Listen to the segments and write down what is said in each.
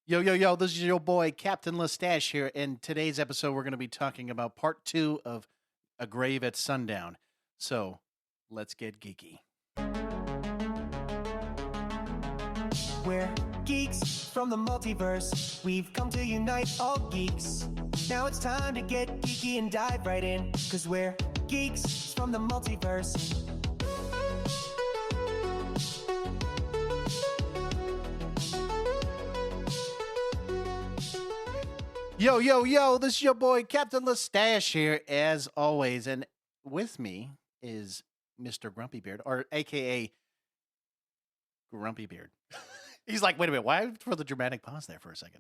Yo, yo, yo, this is your boy, Captain Lestat here. In today's episode, we're going to be talking about part 2 of A Grave at Sundown. So, let's get geeky. We're geeks from the multiverse. We've come to unite all geeks. Now it's time to get geeky and dive right in, 'cause we're geeks from the multiverse. Yo, yo, yo, this is your boy, Captain Lestat here, as always. And with me is Mr. Grumpy Beard, or AKA Grumpy Beard. He's like, wait a minute, why for the dramatic pause there for a second?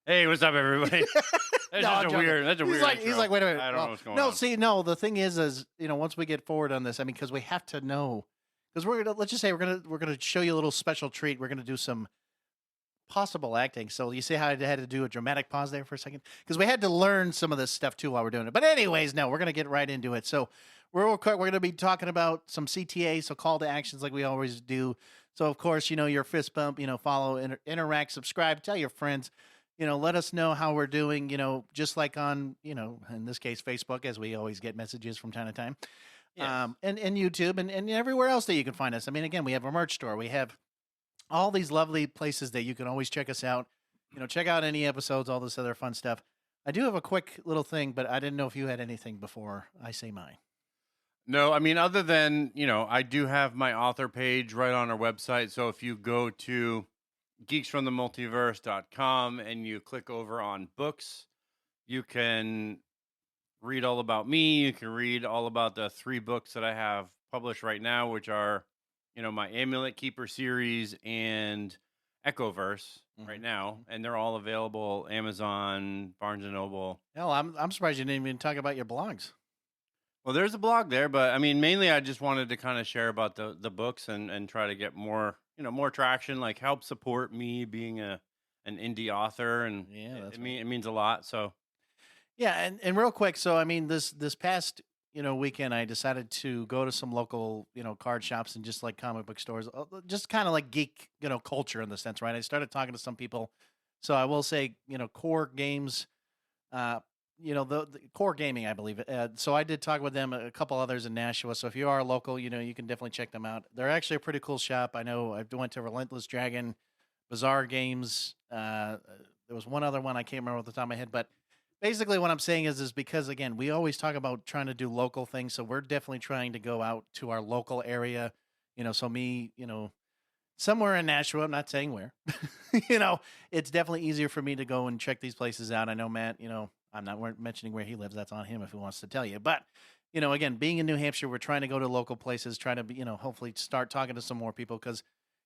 Hey, what's up, everybody? That's No, I'm just a joking. weird. That's a weird. He's intro. like, wait a minute. I don't well, know what's going no, on. see, no. The thing is, once we get forward on this, I mean, because we have to know, because let's just say we're gonna show you a little special treat. We're gonna do some possible acting. So you see how I had to do a dramatic pause there for a second, because we had to learn some of this stuff too while we're doing it. But anyways, no, we're gonna get right into it. So we're gonna be talking about some CTA, so call to actions like we always do. So of course, your fist bump, follow, interact, subscribe, tell your friends. Let us know how we're doing, just like on, in this case, Facebook, as we always get messages from time to time. Yes. And YouTube and everywhere else that you can find us. I mean, again, we have a merch store. We have all these lovely places that you can always check us out. Check out any episodes, all this other fun stuff. I do have a quick little thing, but I didn't know if you had anything before I say mine. No, I mean, other than I do have my author page right on our website. So if you go to geeksfromthemultiverse.com and you click over on books, you can read all about me. You can read all about the 3 books that I have published right now, which are my Amulet Keeper series and Echoverse right now, and they're all available Amazon, Barnes and Noble. Hell, I'm surprised you didn't even talk about your blogs. Well, there's a blog there, but I mean, mainly I just wanted to kind of share about the books and try to get more more traction, like help support me being an indie author, and Yeah, that's it means a lot. So Yeah, and real quick, so I mean, this past weekend, I decided to go to some local card shops and just like comic book stores, just kind of like geek culture in the sense, right? I started talking to some people, so I will say core games, the core gaming, I believe. So I did talk with them, a couple others in Nashua. So if you are local, you can definitely check them out. They're actually a pretty cool shop. I know I went to Relentless Dragon, Bizarre Games. There was one other one I can't remember off the top of my head, but basically what I'm saying is because again, we always talk about trying to do local things. So we're definitely trying to go out to our local area, so me, somewhere in Nashua, I'm not saying where, it's definitely easier for me to go and check these places out. I know Matt, I'm not mentioning where he lives. That's on him if he wants to tell you. But, again, being in New Hampshire, we're trying to go to local places, try to, hopefully start talking to some more people because,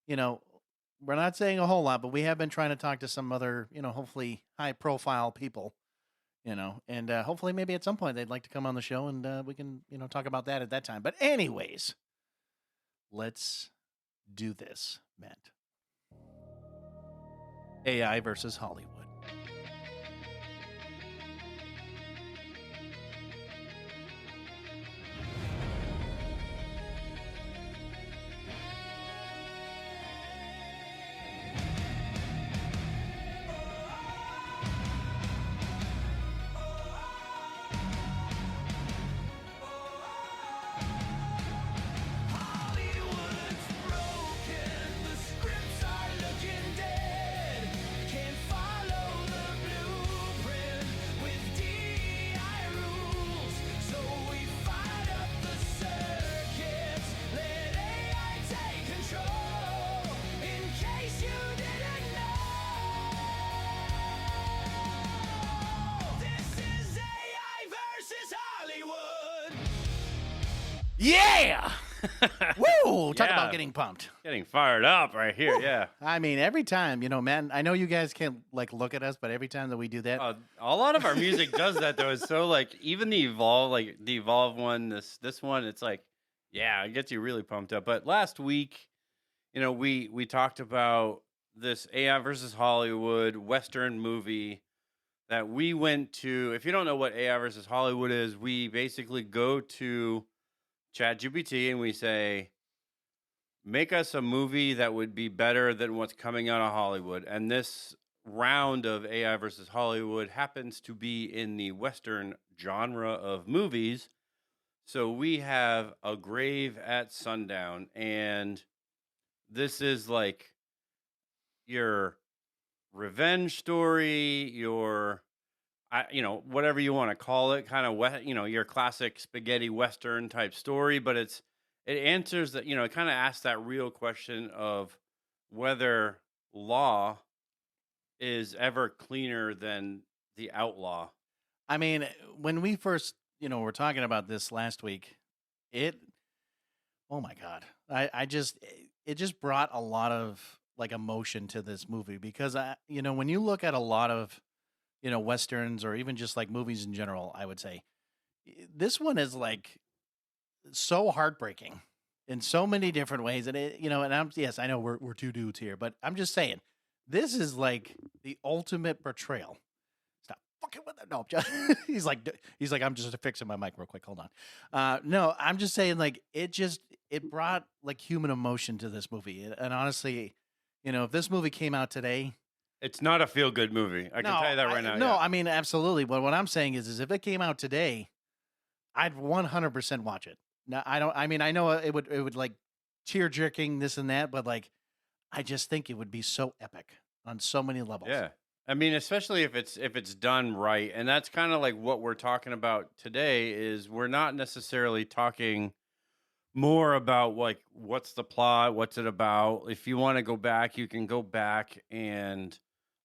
we're not saying a whole lot, but we have been trying to talk to some other, hopefully high profile people, and hopefully maybe at some point they'd like to come on the show and we can, talk about that at that time. But anyways, let's do this, Matt. AI versus Hollywood. Yeah! Woo! Talk about Yeah. getting pumped. getting fired up right here. Woo. Yeah. I mean, every time, man, I know you guys can't like look at us, but every time that we do that, A lot of our music does that though. It's so like even the evolve one, this one, it's like, yeah, it gets you really pumped up. But last week, we talked about this AI versus Hollywood Western movie that we went to. If you don't know what AI versus Hollywood is, we basically go to ChatGPT and we say, make us a movie that would be better than what's coming out of Hollywood. And this round of AI versus Hollywood happens to be in the Western genre of movies. So we have A Grave at Sundown, and this is like your revenge story, your whatever you want to call it, kind of your classic spaghetti western type story, but it answers that, it kind of asks that real question of whether law is ever cleaner than the outlaw. I mean, when we first, were talking about this last week, it, oh my God, it just brought a lot of like emotion to this movie because when you look at a lot of, westerns or even just like movies in general, I would say this one is like so heartbreaking in so many different ways, and yes, I know we're two dudes here, but I'm just saying this is like the ultimate betrayal. Stop fucking with it. No, he's like I'm just fixing my mic real quick. Hold on. No, I'm just saying like it brought like human emotion to this movie, and honestly, if this movie came out today. It's not a feel-good movie. I can tell you that right now. No, yeah. I mean, absolutely. But what I'm saying is if it came out today, I'd 100% watch it. Now, I know it would like tear jerking this and that, but like, I just think it would be so epic on so many levels. Yeah. I mean, especially if it's done right. And that's kind of like what we're talking about today is we're not necessarily talking more about like, what's the plot? What's it about? If you want to go back, you can go back and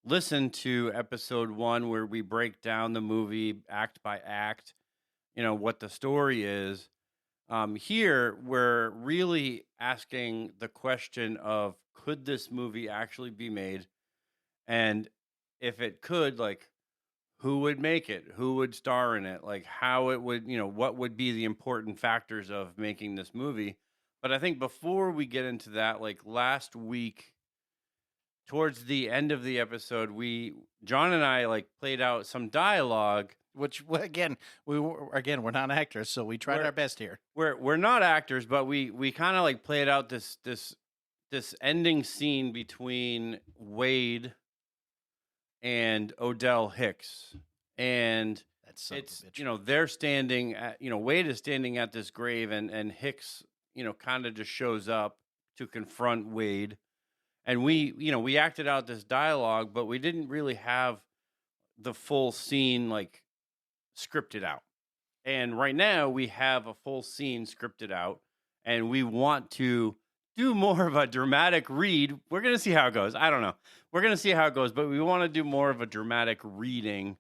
listen to episode 1 where we break down the movie act by act, what the story is. Here, we're really asking the question of, could this movie actually be made? And if it could, like, who would make it? Who would star in it? Like, how it would, what would be the important factors of making this movie? But I think before we get into that, like last week, towards the end of the episode, John and I like played out some dialogue. Which again, we're not actors, so we tried our best here. We're not actors, but we kind of like played out this ending scene between Wade and Odell Hicks, and it's they're standing at Wade is standing at this grave, and Hicks kind of just shows up to confront Wade. And we acted out this dialogue, but we didn't really have the full scene like scripted out. And right now we have a full scene scripted out, and we want to do more of a dramatic read. We're going to see how it goes. I don't know. We're going to see how it goes, but we want to do more of a dramatic reading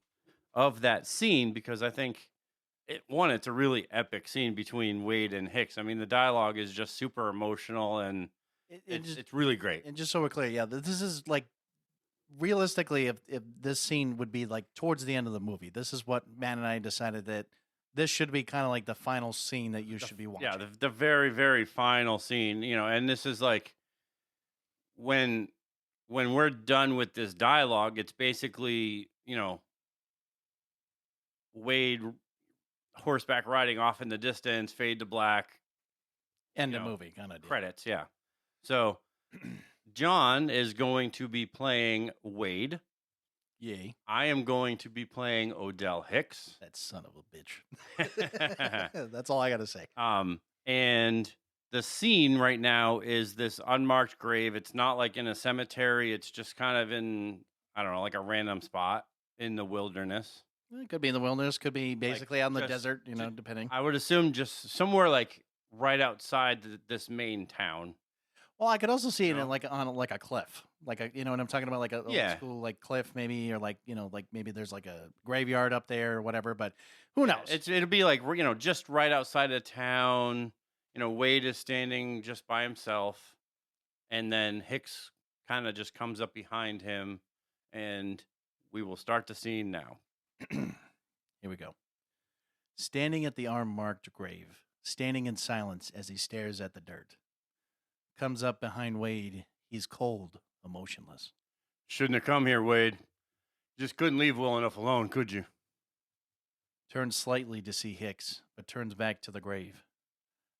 of that scene because I think it's a really epic scene between Wade and Hicks. I mean, the dialogue is just super emotional and it's really great. And just so we're clear, yeah, this is like realistically, if this scene would be like towards the end of the movie, this is what Matt and I decided that this should be kind of like the final scene that you should be watching. Yeah, the very, very final scene, and this is like when we're done with this dialogue, it's basically, Wade horseback riding off in the distance, fade to black. End of movie kind of deal. Credits, yeah. So John is going to be playing Wade. Yay. I am going to be playing Odell Hicks. That son of a bitch. That's all I got to say. And the scene right now is this unmarked grave. It's not like in a cemetery. It's just kind of in, I don't know, like a random spot in the wilderness. It could be in the wilderness. Could be basically out in the desert, depending. I would assume just somewhere like right outside this main town. Well, I could also see it in on a cliff, like a what I'm talking about, like a old school like cliff maybe, or like like maybe there's like a graveyard up there or whatever. But who knows? It'll be like just right outside of town. Wade is standing just by himself, and then Hicks kind of just comes up behind him, and we will start the scene now. Here we go. Standing at the arm-marked grave, standing in silence as he stares at the dirt. Comes up behind Wade. He's cold, emotionless. Shouldn't have come here, Wade. Just couldn't leave well enough alone, could you? Turns slightly to see Hicks, but turns back to the grave.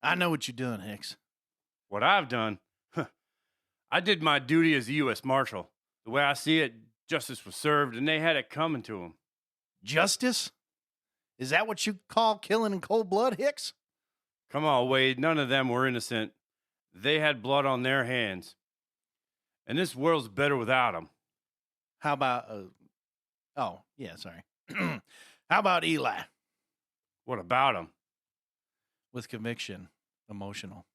I know what you're doing, Hicks. What I've done? I did my duty as a U.S. Marshal. The way I see it, Justice was served, and they had it coming to them. Justice? Is that what you call killing in cold blood, Hicks? Come on, Wade. None of them were innocent. They had blood on their hands. And this world's better without them. How about, oh, yeah, sorry. How about Eli? What about them? With conviction, emotional.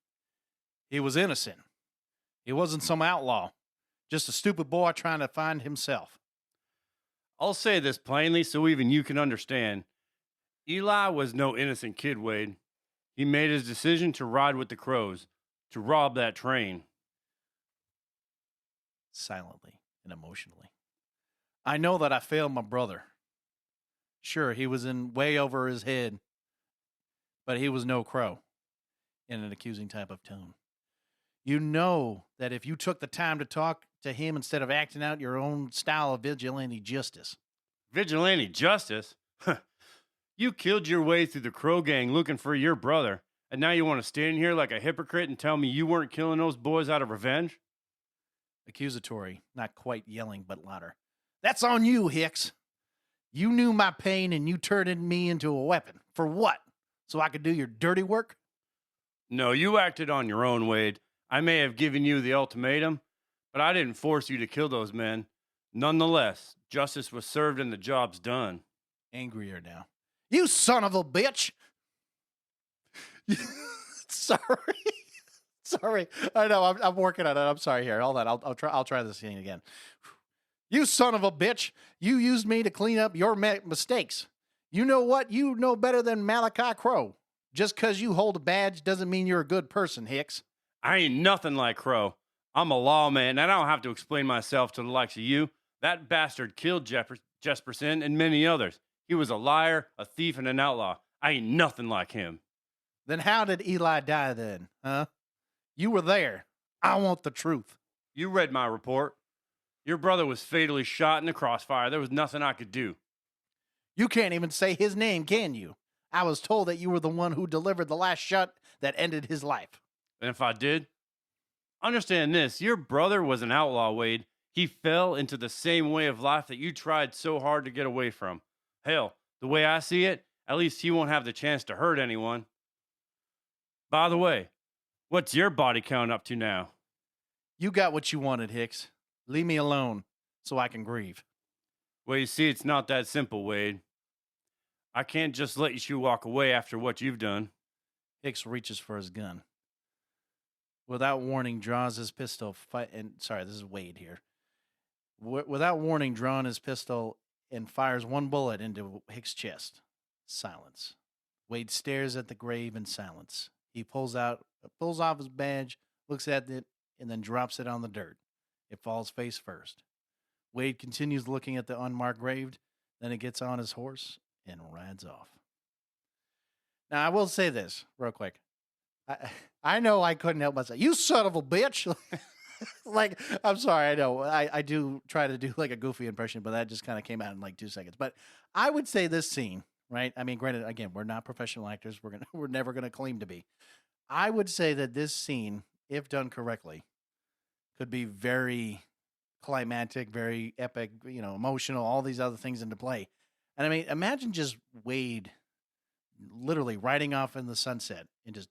He was innocent. He wasn't some outlaw, just a stupid boy trying to find himself. I'll say this plainly so even you can understand. Eli was no innocent kid, Wade. He made his decision to ride with the crows, to rob that train. Silently and emotionally. I know that I failed my brother. Sure, he was in way over his head, but he was no crow, in an accusing type of tone. You know that if you took the time to talk to him instead of acting out your own style of vigilante justice. Vigilante justice? You killed your way through the Crow Gang looking for your brother, and now you want to stand here like a hypocrite and tell me you weren't killing those boys out of revenge? Accusatory, not quite yelling, but louder. That's on you, Hicks. You knew my pain and you turned me into a weapon. For what? So I could do your dirty work? No, you acted on your own, Wade. I may have given you the ultimatum, but I didn't force you to kill those men. Nonetheless, justice was served and the job's done. Angrier now. You son of a bitch! Sorry. Sorry. I know, I'm working on it. I'm sorry here. Hold on. I'll try this thing again. You son of a bitch. You used me to clean up your mistakes. You know what? You know better than Malachi Crow. Just because you hold a badge doesn't mean you're a good person, Hicks. I ain't nothing like Crow. I'm a lawman, and I don't have to explain myself to the likes of you. That bastard killed Jesperson and many others. He was a liar, a thief, and an outlaw. I ain't nothing like him. Then how did Eli die then, huh? You were there. I want the truth. You read my report. Your brother was fatally shot in the crossfire. There was nothing I could do. You can't even say his name, can you? I was told that you were the one who delivered the last shot that ended his life. And if I did, understand this. Your brother was an outlaw, Wade. He fell into the same way of life that you tried so hard to get away from. Hell, the way I see it, at least he won't have the chance to hurt anyone. By the way, what's your body count up to now? You got what you wanted, Hicks. Leave me alone so I can grieve. Well, you see, it's not that simple, Wade. I can't just let you walk away after what you've done. Hicks reaches for his gun. Without warning, draws his pistol. Sorry, this is Wade here. Without warning, drawn his pistol and fires one bullet into Hicks' chest. Silence. Wade stares at the grave in silence. He pulls off his badge, looks at it, and then drops it on the dirt. It falls face first. Wade continues looking at the unmarked grave, then he gets on his horse and rides off. Now, I will say this real quick. I know I couldn't help myself. You son of a bitch. Like, I'm sorry, I know. I do try to do like a goofy impression, but that just kind of came out in like 2 seconds. But I would say this scene, right? I mean, granted, again, we're not professional actors. We're never gonna claim to be. I would say that this scene, if done correctly, could be very climactic, very epic, emotional, all these other things into play. And I mean, imagine just Wade literally riding off in the sunset and just,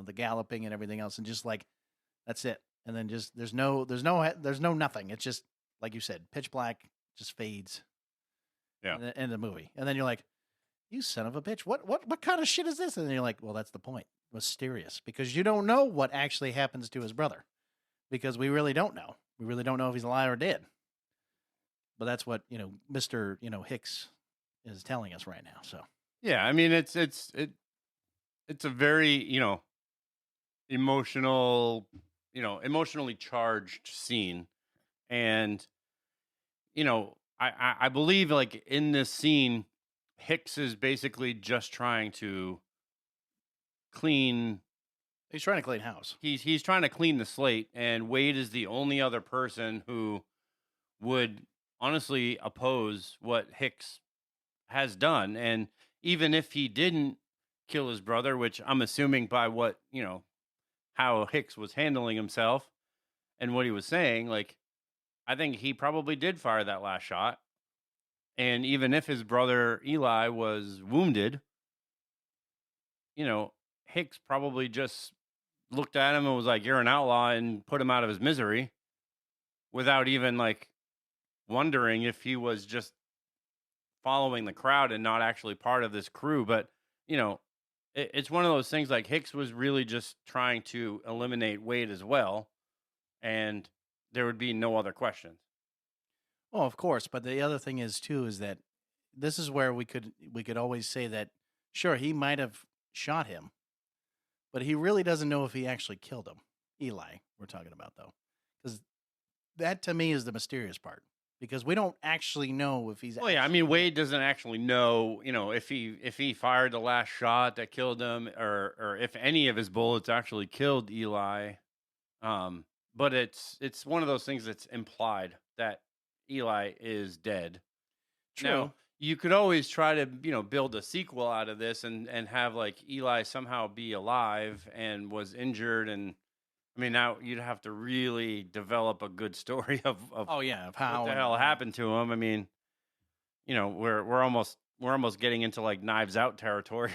the galloping and everything else. And just like, that's it. And then just, there's no nothing. It's just, like you said, pitch black, just fades. Yeah. In the movie. And then you're like, you son of a bitch. What kind of shit is this? And then you're like, well, that's the point. Mysterious. Because you don't know what actually happens to his brother. Because we really don't know. We really don't know if he's alive or dead. But that's what, Mr. Hicks is telling us right now. So yeah, I mean it's a very, emotionally charged scene. And I believe like in this scene, Hicks is basically just trying to clean. He's trying to clean house. He's trying to clean the slate, and Wade is the only other person who would honestly oppose what Hicks has done. And even if he didn't kill his brother, which I'm assuming by what, how Hicks was handling himself and what he was saying, like, I think he probably did fire that last shot. And even if his brother Eli was wounded, you know, Hicks probably just looked at him and was like, "You're an outlaw," and put him out of his misery without even like wondering if he was just following the crowd and not actually part of this crew. But, you know, it's one of those things like Hicks was really just trying to eliminate Wade as well. And there would be no other questions. Well, of course, but the other thing is too is that this is where we could always say that sure he might have shot him, but he really doesn't know if he actually killed him. Eli, we're talking about though, because that to me is the mysterious part because we don't actually know if he's. Well, yeah, I mean, Wade doesn't actually know, if he fired the last shot that killed him, or if any of his bullets actually killed Eli. But it's one of those things that's implied that Eli is dead. True. Now, you could always try to, build a sequel out of this and have like Eli somehow be alive and was injured. And I mean, now you'd have to really develop a good story of Oh yeah, of what how the hell happened to him. I mean, we're almost getting into like Knives Out territory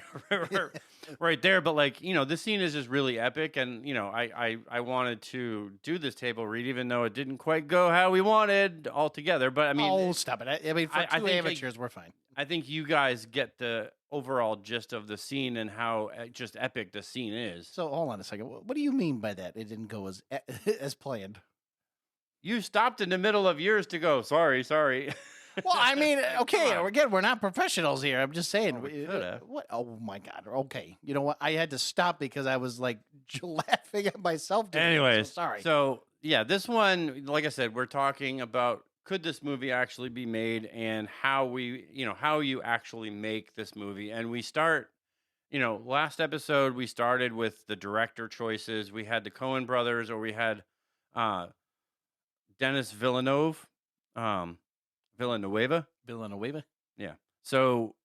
right there. But like, this scene is just really epic. And, I wanted to do this table read, even though it didn't quite go how we wanted altogether. But I mean, oh, stop it! I mean, for I two think amateurs, we're fine. I think you guys get the overall gist of the scene and how just epic the scene is. So hold on a second. What do you mean by that? It didn't go as as planned. You stopped in the middle of yours to go, sorry. Well, I mean, okay, Come on. again, we're not professionals here. I'm just saying. Oh, we coulda. What? Oh my God. Okay. You know what? I had to stop because I was like laughing at myself. doing it, Anyways, so sorry. So yeah, this one, like I said, we're talking about could this movie actually be made and how how you actually make this movie. And we start, last episode we started with the director choices. We had the Coen brothers, or we had Denis Villeneuve. Villanueva. Yeah. So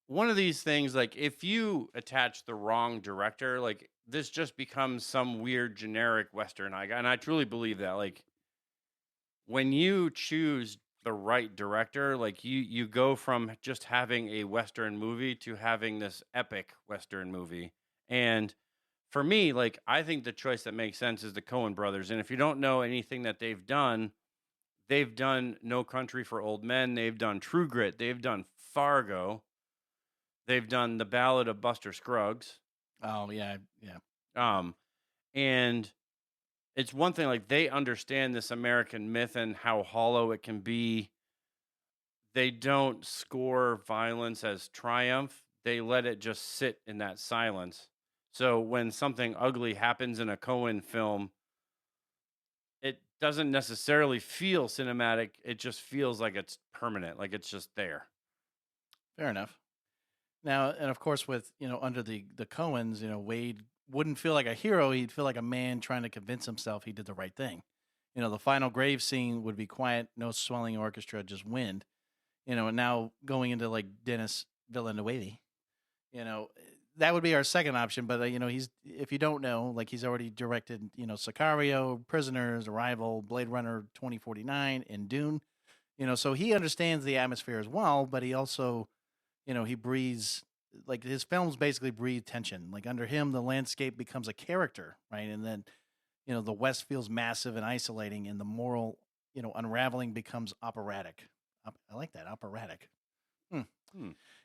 one of these things, like if you attach the wrong director, like this just becomes some weird generic Western. And I truly believe that. Like when you choose the right director, like you go from just having a Western movie to having this epic Western movie. And for me, like I think the choice that makes sense is the Coen brothers. And if you don't know anything that they've done No Country for Old Men. They've done True Grit. They've done Fargo. They've done The Ballad of Buster Scruggs. Oh yeah. And it's one thing, like they understand this American myth and how hollow it can be. They don't score violence as triumph. They let it just sit in that silence. So when something ugly happens in a Coen film, it doesn't necessarily feel cinematic. It just feels like it's permanent, like it's just there. Fair enough. Now, and of course, with under the Coens, Wade wouldn't feel like a hero. He'd feel like a man trying to convince himself he did the right thing. The final grave scene would be quiet, no swelling orchestra, just wind. And now going into like Denis Villeneuve, that would be our second option. But he's, if you don't know, like he's already directed, Sicario, Prisoners, Arrival, Blade Runner 2049, and Dune. So he understands the atmosphere as well. But he also, he breathes, like his films basically breathe tension. Like under him, the landscape becomes a character, right? And then, the West feels massive and isolating, and the moral, unraveling becomes operatic. I like that, operatic. And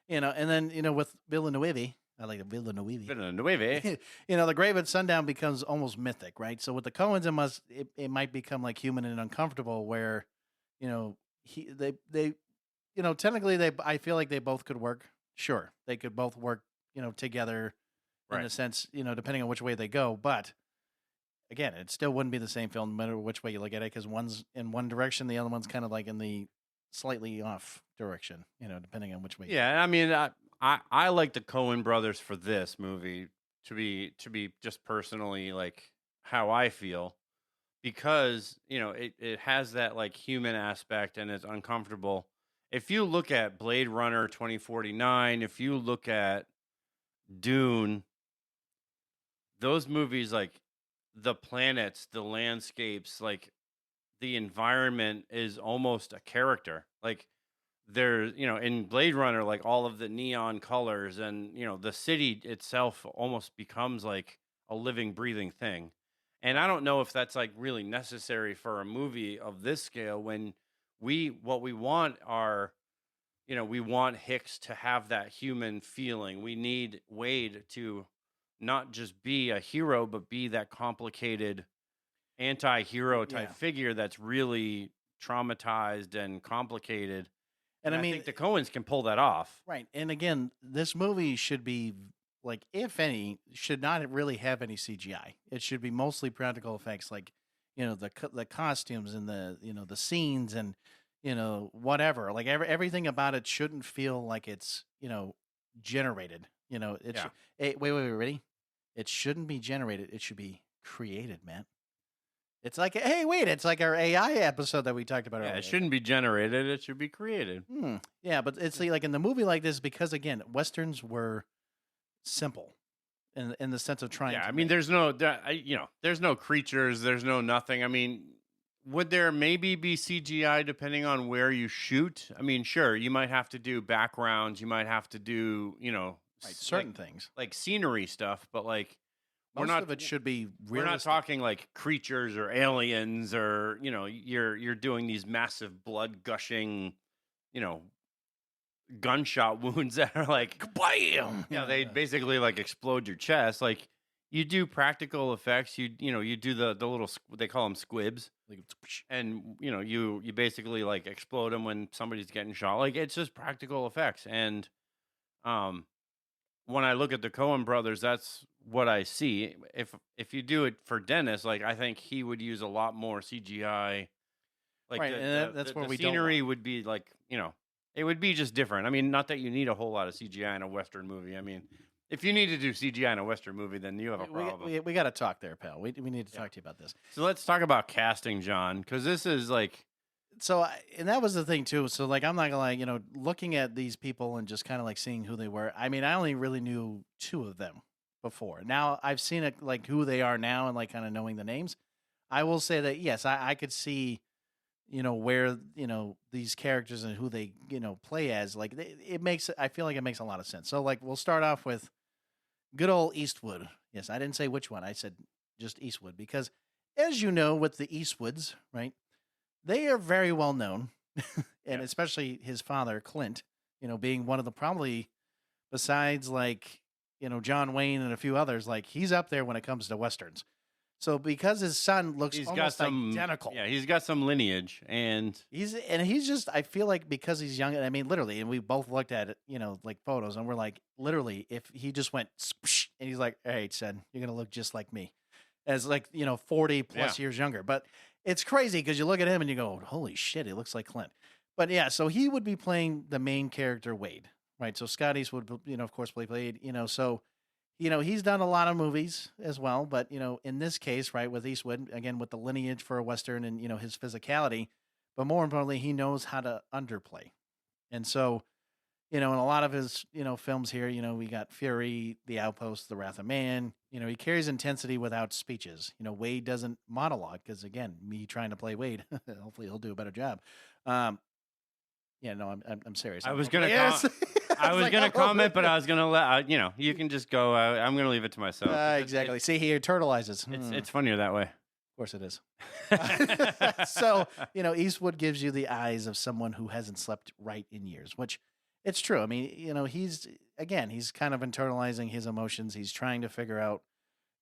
then with Villeneuve, I like the Villeneuve. The Grave at Sundown becomes almost mythic, right? So with the Coens, it might become like human and uncomfortable, where, technically I feel like they both could work. Sure, they could both work, together, in a sense, depending on which way they go. But again, it still wouldn't be the same film, no matter which way you look at it, because one's in one direction, the other one's kind of like in the slightly off direction, depending on which way. Yeah, I mean, I like the Coen brothers for this movie to be just personally like how I feel, because it has that like human aspect and it's uncomfortable. If you look at Blade Runner 2049, if you look at Dune, those movies, like the planets, the landscapes, like the environment is almost a character. Like there's, in Blade Runner, like all of the neon colors and, the city itself almost becomes like a living, breathing thing. And I don't know if that's like really necessary for a movie of this scale when what we want are, we want Hicks to have that human feeling. We need Wade to not just be a hero, but be that complicated anti-hero type Yeah. figure that's really traumatized and complicated. And I I mean, think the Coens can pull that off. right. And again, this movie should be like, if any, should not really have any CGI. It should be mostly practical effects, like the costumes and the scenes and whatever. Like everything about it shouldn't feel like it's generated. It Yeah. should, wait, ready? It shouldn't be generated. It should be created, man. It's like, hey, wait, it's like our AI episode that we talked about Yeah, earlier. it shouldn't be generated. It should be created. Yeah, but it's like in the movie like this, because again, Westerns were simple in the sense of trying Yeah, to I mean, make- there's no, there's no creatures. There's no nothing. I mean, would there maybe be CGI depending on where you shoot? I mean, sure, you might have to do backgrounds. You might have to do, certain things. like scenery stuff, but like Most of it should be we're not realistic. talking like creatures or aliens or you're doing these massive blood gushing, gunshot wounds that are like Bam! yeah, they basically like explode your chest. Like you do practical effects, you do the little they call them squibs, Like, and you basically like explode them when somebody's getting shot. Like it's just practical effects. And when I look at the Coen brothers, that's what I see. If you do it for Dennis, like I think he would use a lot more CGI. Like Right, and that's where the we don't scenery want. would be like it would be just different. I mean, not that you need a whole lot of CGI in a Western movie. I mean, if you need to do CGI in a Western movie, then you have a problem. We got to talk there, pal. We need to talk to you about this. So let's talk about casting, John, because this is like So, and that was the thing too. So, like, I'm not gonna lie, looking at these people and just kind of like seeing who they were. I mean, I only really knew two of them before. Now I've seen it, like who they are now, and like kind of knowing the names. I will say that yes, I could see, where these characters and who they play as. Like, it makes. I feel like it makes a lot of sense. So, like, we'll start off with good old Eastwood. Yes, I didn't say which one. I said just Eastwood because, as you know, with the Eastwoods, right? They are very well known, and especially his father, Clint, being one of the probably, besides like, John Wayne and a few others, like he's up there when it comes to Westerns. So because his son looks he's got almost some identical. Yeah, he's got some lineage, and He's just, I feel like because he's young, I mean, literally, and we both looked at it, like photos, and we're like, literally, if he just went, squish, and he's like, all right, son, you're going to look just like me, as like, 40 plus years younger. But it's crazy because you look at him and you go, holy shit, he looks like Clint. But yeah, so he would be playing the main character, Wade, right? So Scott Eastwood would, of course, play Wade, so, he's done a lot of movies as well. But, in this case, right, with Eastwood, again, with the lineage for a Western and, his physicality, but more importantly, he knows how to underplay. And so, in a lot of his, films here, we got Fury, The Outpost, The Wrath of Man. He carries intensity without speeches. Wade doesn't monologue because, again, me trying to play Wade, hopefully he'll do a better job. Yeah, no, I'm serious. I was Hopefully- gonna Yes. I was like, gonna oh, comment, but I was gonna let you can just go. I'm gonna leave it to myself. exactly. See, he turtleizes. It's funnier that way. Of course it is. So, Eastwood gives you the eyes of someone who hasn't slept right in years, which it's true. I mean, he's kind of internalizing his emotions. He's trying to figure out,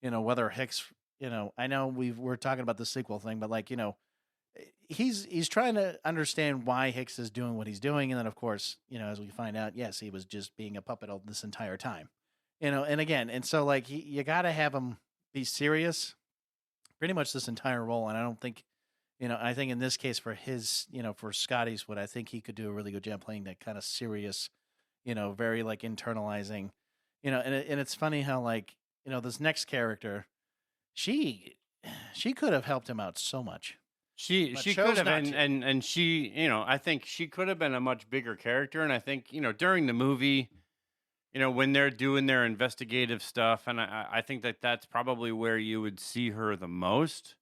whether Hicks, I know we're talking about the sequel thing, but like, he's trying to understand why Hicks is doing what he's doing. And then, of course, as we find out, yes, he was just being a puppet all this entire time, and again, and so like, you got to have him be serious pretty much this entire role. And I don't think, I think in this case for his, for Scott Eastwood, I think he could do a really good job playing that kind of serious, very like internalizing, and it's funny how like, this next character, she could have helped him out so much. She But could chose have, not to. and she, I think she could have been a much bigger character. And I think, during the movie, when they're doing their investigative stuff, and I think that that's probably where you would see her the most.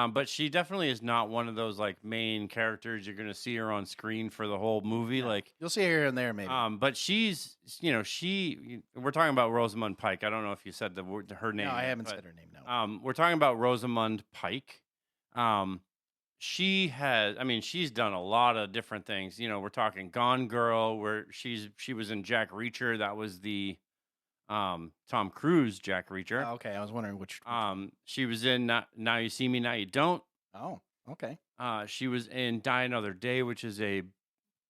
But she definitely is not one of those like main characters you're gonna see her on screen for the whole movie. No. Like, You'll see her here and there, maybe. but we're talking about Rosamund Pike. I don't know if you said her name. No, I yet, haven't but, said her name. No. we're talking about Rosamund Pike. She's done a lot of different things. We're talking Gone Girl, where she was in Jack Reacher. That was the Tom Cruise Jack Reacher. Oh, okay, I was wondering which one. She was in Now You See Me, Now You Don't. Oh, okay. She was in Die Another Day, which is a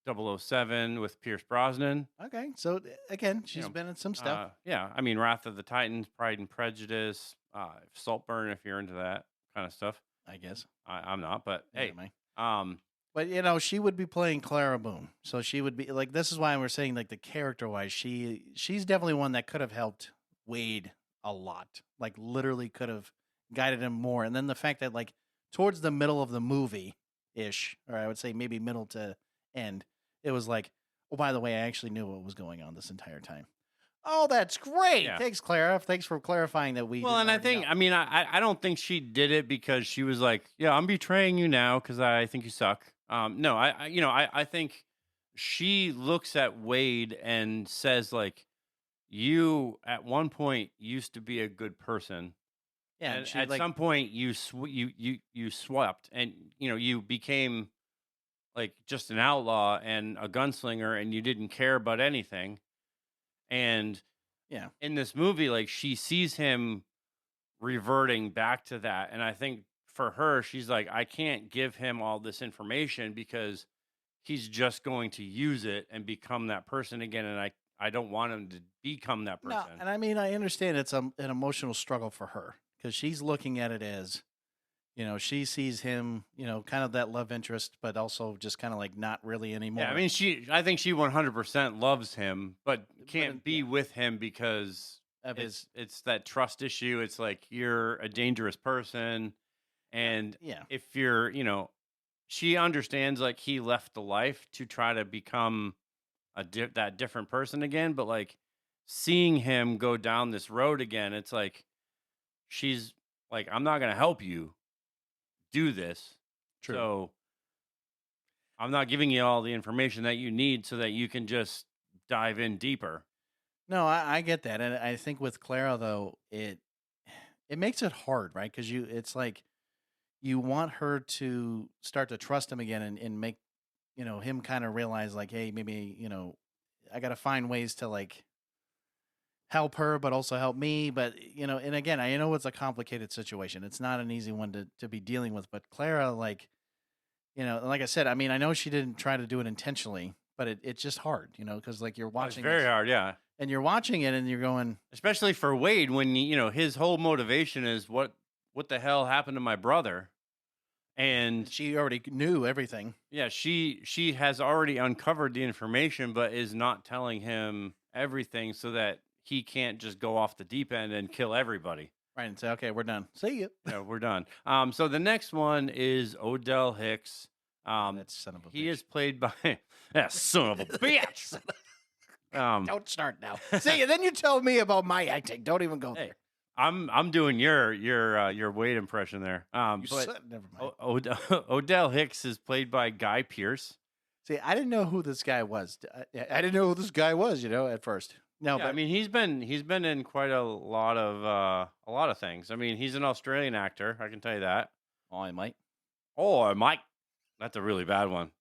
007 with Pierce Brosnan. Okay. So again, she's been in some stuff. Wrath of the Titans, Pride and Prejudice, Saltburn, if you're into that kind of stuff. I guess. I'm not, but hey. But she would be playing Clara Boone, so she would be like. This is why we're saying like the character wise, she's definitely one that could have helped Wade a lot. Like literally could have guided him more. And then the fact that like towards the middle of the movie ish, or I would say maybe middle to end, it was like, oh, by the way, I actually knew what was going on this entire time. Oh, that's great. Yeah. Thanks, Clara. Thanks for clarifying that we. Well, and I think, I don't think she did it because she was like, yeah, I'm betraying you now because I think you suck. No, I think she looks at Wade and says like, you at one point used to be a good person. Yeah. And at some point you swept and, you became like just an outlaw and a gunslinger and you didn't care about anything. And in this movie, like she sees him reverting back to that. And I think for her, she's like, I can't give him all this information because he's just going to use it and become that person again. And I don't want him to become that person. No, and I understand it's an emotional struggle for her because she's looking at it as, she sees him, kind of that love interest, but also just kind of like not really anymore. Yeah, I think she 100% loves him, but can't be with him because of it's that trust issue. It's like you're a dangerous person, and if you're, she understands like he left the life to try to become that different person again, but like seeing him go down this road again, it's like she's like, I'm not gonna help you do this. True. So I'm not giving you all the information that you need so that you can just dive in deeper. No, I get that. And I think with Clara though, it makes it hard, right? Because it's like you want her to start to trust him again and make, him kind of realize like, hey, maybe, I gotta find ways to like help her, but also help me. But, and again, I know it's a complicated situation. It's not an easy one to be dealing with. But Clara, like, like I said, I know she didn't try to do it intentionally, but it's just hard, because like you're watching. It's very hard, yeah. And you're watching it and you're going. Especially for Wade when, his whole motivation is what the hell happened to my brother? And she already knew everything. Yeah, she has already uncovered the information, but is not telling him everything so that he can't just go off the deep end and kill everybody. Right, and say, okay, we're done. See you. Yeah, we're done. So the next one is Odell Hicks. That son of a bitch. He is played by that son of a bitch. Don't start now. See, then you tell me about my acting. Don't even go there. I'm doing your Wade impression there. Never mind. Odell Hicks is played by Guy Pearce. See, I didn't know who this guy was. I didn't know who this guy was, at first. No, yeah, but he's been in quite a lot of things. He's an Australian actor. I can tell you that. Oh, I might. That's a really bad one.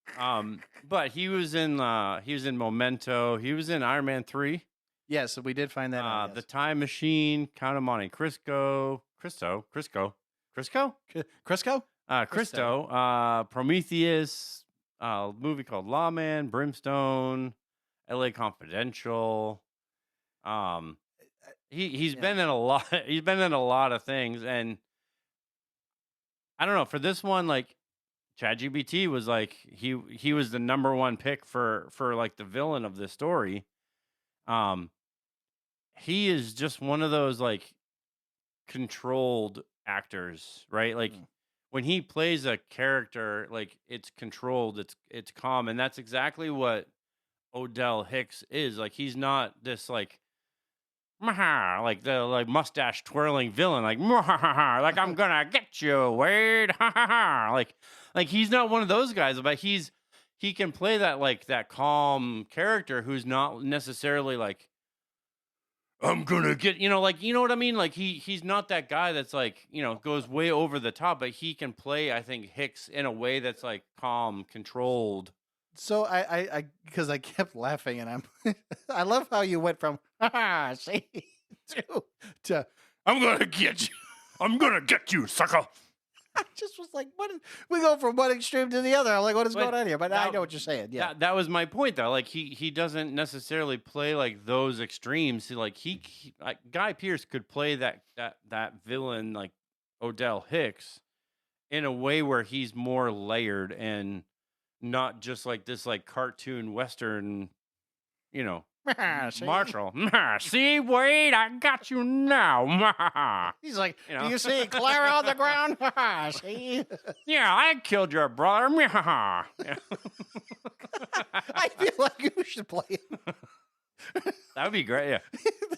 But he was in Memento. He was in Iron Man 3. Yeah, so we did find that out. The Time Machine, Count of Monte Cristo, Prometheus, a movie called Lawman, Brimstone, L.A. Confidential. He's been in a lot. He's been in a lot of things, and I don't know. For this one, like ChatGPT was like he was the number one pick for like the villain of this story. He is just one of those like controlled actors, right? Like when he plays a character, like it's controlled, it's calm, and that's exactly what Odell Hicks is. Like he's not this like "Mah," like the mustache twirling villain, like "Mah," like I'm gonna get you, Wade. Like he's not one of those guys, but he can play that that calm character who's not necessarily like I'm gonna get, like, you know what I mean? Like he's not that guy that's like, goes way over the top, but he can play, I think, Hicks in a way that's like calm, controlled. So because I kept laughing, and I love how you went from see to I'm gonna get you. I'm gonna get you, sucker. I just was like, we go from one extreme to the other. I'm like, what is But going on here? But I that- know what you're saying. Yeah. That was my point, though. Like he doesn't necessarily play like those extremes. Like Guy Pearce could play that villain like Odell Hicks in a way where he's more layered and not just like this like cartoon western, See? Marshall. See, Wade, I got you now. He's like, You know? do you see Clara on the ground? See? Yeah, I killed your brother. Yeah. I feel like you should play it. That would be great.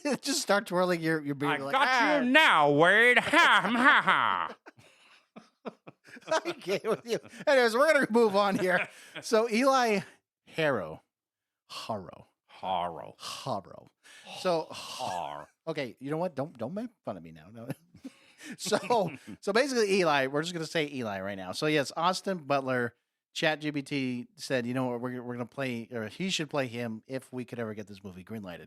Yeah. Just start twirling your beard. I like, got you now, Wade. Ha. I get with you. Anyways, we're gonna move on here. So Eli Harrow. Horror. So Horror. okay, you know what? Don't make fun of me now. No. So basically, Eli. We're just gonna say Eli right now. So yes, Austin Butler. ChatGPT said, you know what, we're gonna play, or he should play him if we could ever get this movie greenlighted.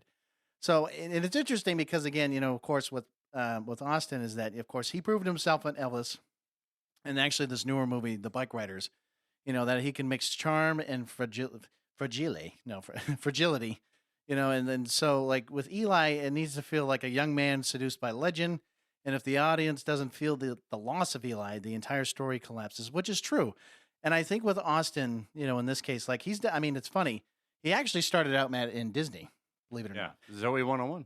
So and it's interesting because again, of course, with Austin is that of course he proved himself in Elvis, and actually this newer movie, The Bike Riders, that he can mix charm and fragility, and then so like with Eli, it needs to feel like a young man seduced by legend. And if the audience doesn't feel the loss of Eli, the entire story collapses, which is true. And I think with Austin, in this case, like it's funny. He actually started out, Matt, in Disney, believe it or Yeah. not. Zoe 101.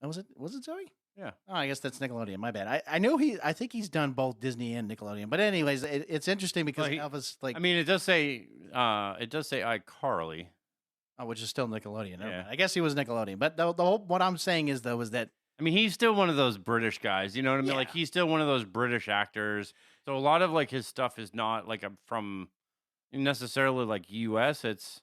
Oh, was it Zoe? Yeah. Oh, I guess that's Nickelodeon. My bad. I think he's done both Disney and Nickelodeon. But anyways, it's interesting because Elvis, like, I mean, it does say iCarly. which is still Nickelodeon. Yeah. Yeah. I guess he was Nickelodeon. But the whole, what I'm saying is though, is that I mean, he's still one of those British guys. You know what I mean? Yeah. Like he's still one of those British actors. So a lot of like his stuff is not like from necessarily like U.S. It's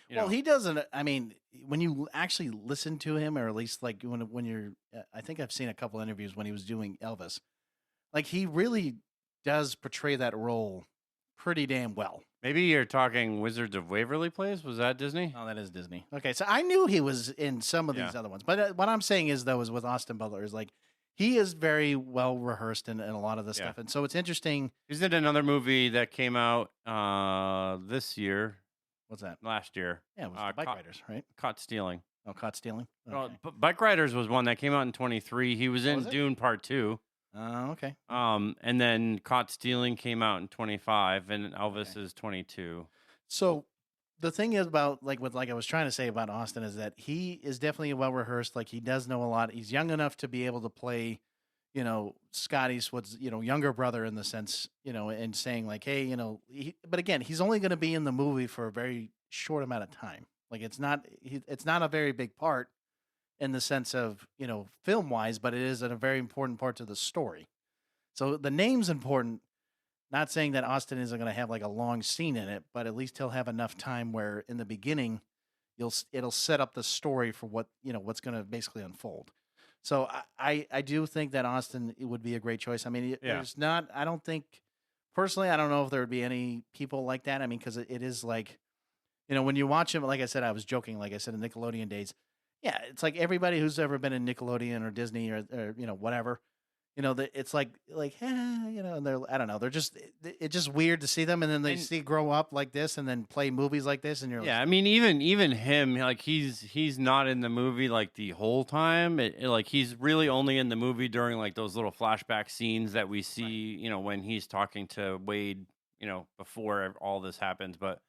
he doesn't. I mean, when you actually listen to him, or at least like when you're, I think I've seen a couple interviews when he was doing Elvis. Like he really does portray that role pretty damn well. Maybe you're talking Wizards of Waverly Place. Was that Disney? Oh, that is Disney. Okay, so I knew he was in some of these other ones, but what I'm saying is though is with Austin Butler is like he is very well rehearsed in a lot of this stuff, and so it's interesting. He's in another movie that came out this year. What's that? Last year. Yeah, it was the Bike Riders, right? Caught Stealing. Oh, Caught Stealing. Well, Bike Riders was one that came out in 23. He was in Dune Part 2. Oh, okay. And then Caught Stealing came out in 25, and Elvis is 22. So the thing is about like I was trying to say about Austin is that he is definitely well rehearsed. Like he does know a lot. He's young enough to be able to play, Scott Eastwood's, younger brother in the sense, and saying like, hey, but again, he's only going to be in the movie for a very short amount of time. Like it's not a very big part in the sense of, film wise, but it is a very important part to the story. So the name's important. Not saying that Austin isn't going to have like a long scene in it, but at least he'll have enough time where in the beginning, it'll set up the story for what, what's going to basically unfold. So I do think that Austin would be a great choice. I mean, there's not, I don't think, personally, I don't know if there would be any people like that. I mean, because it is like, when you watch him, like I said, I was joking, like I said, in Nickelodeon days, yeah, it's like everybody who's ever been in Nickelodeon or Disney or whatever, it's like, and they're, I don't know, they're just, it's just weird to see them. And then they grow up like this and then play movies like this. And you're like, I mean, even him, like he's not in the movie like the whole time. Like he's really only in the movie during like those little flashback scenes that we see, when he's talking to Wade, before all this happens. But,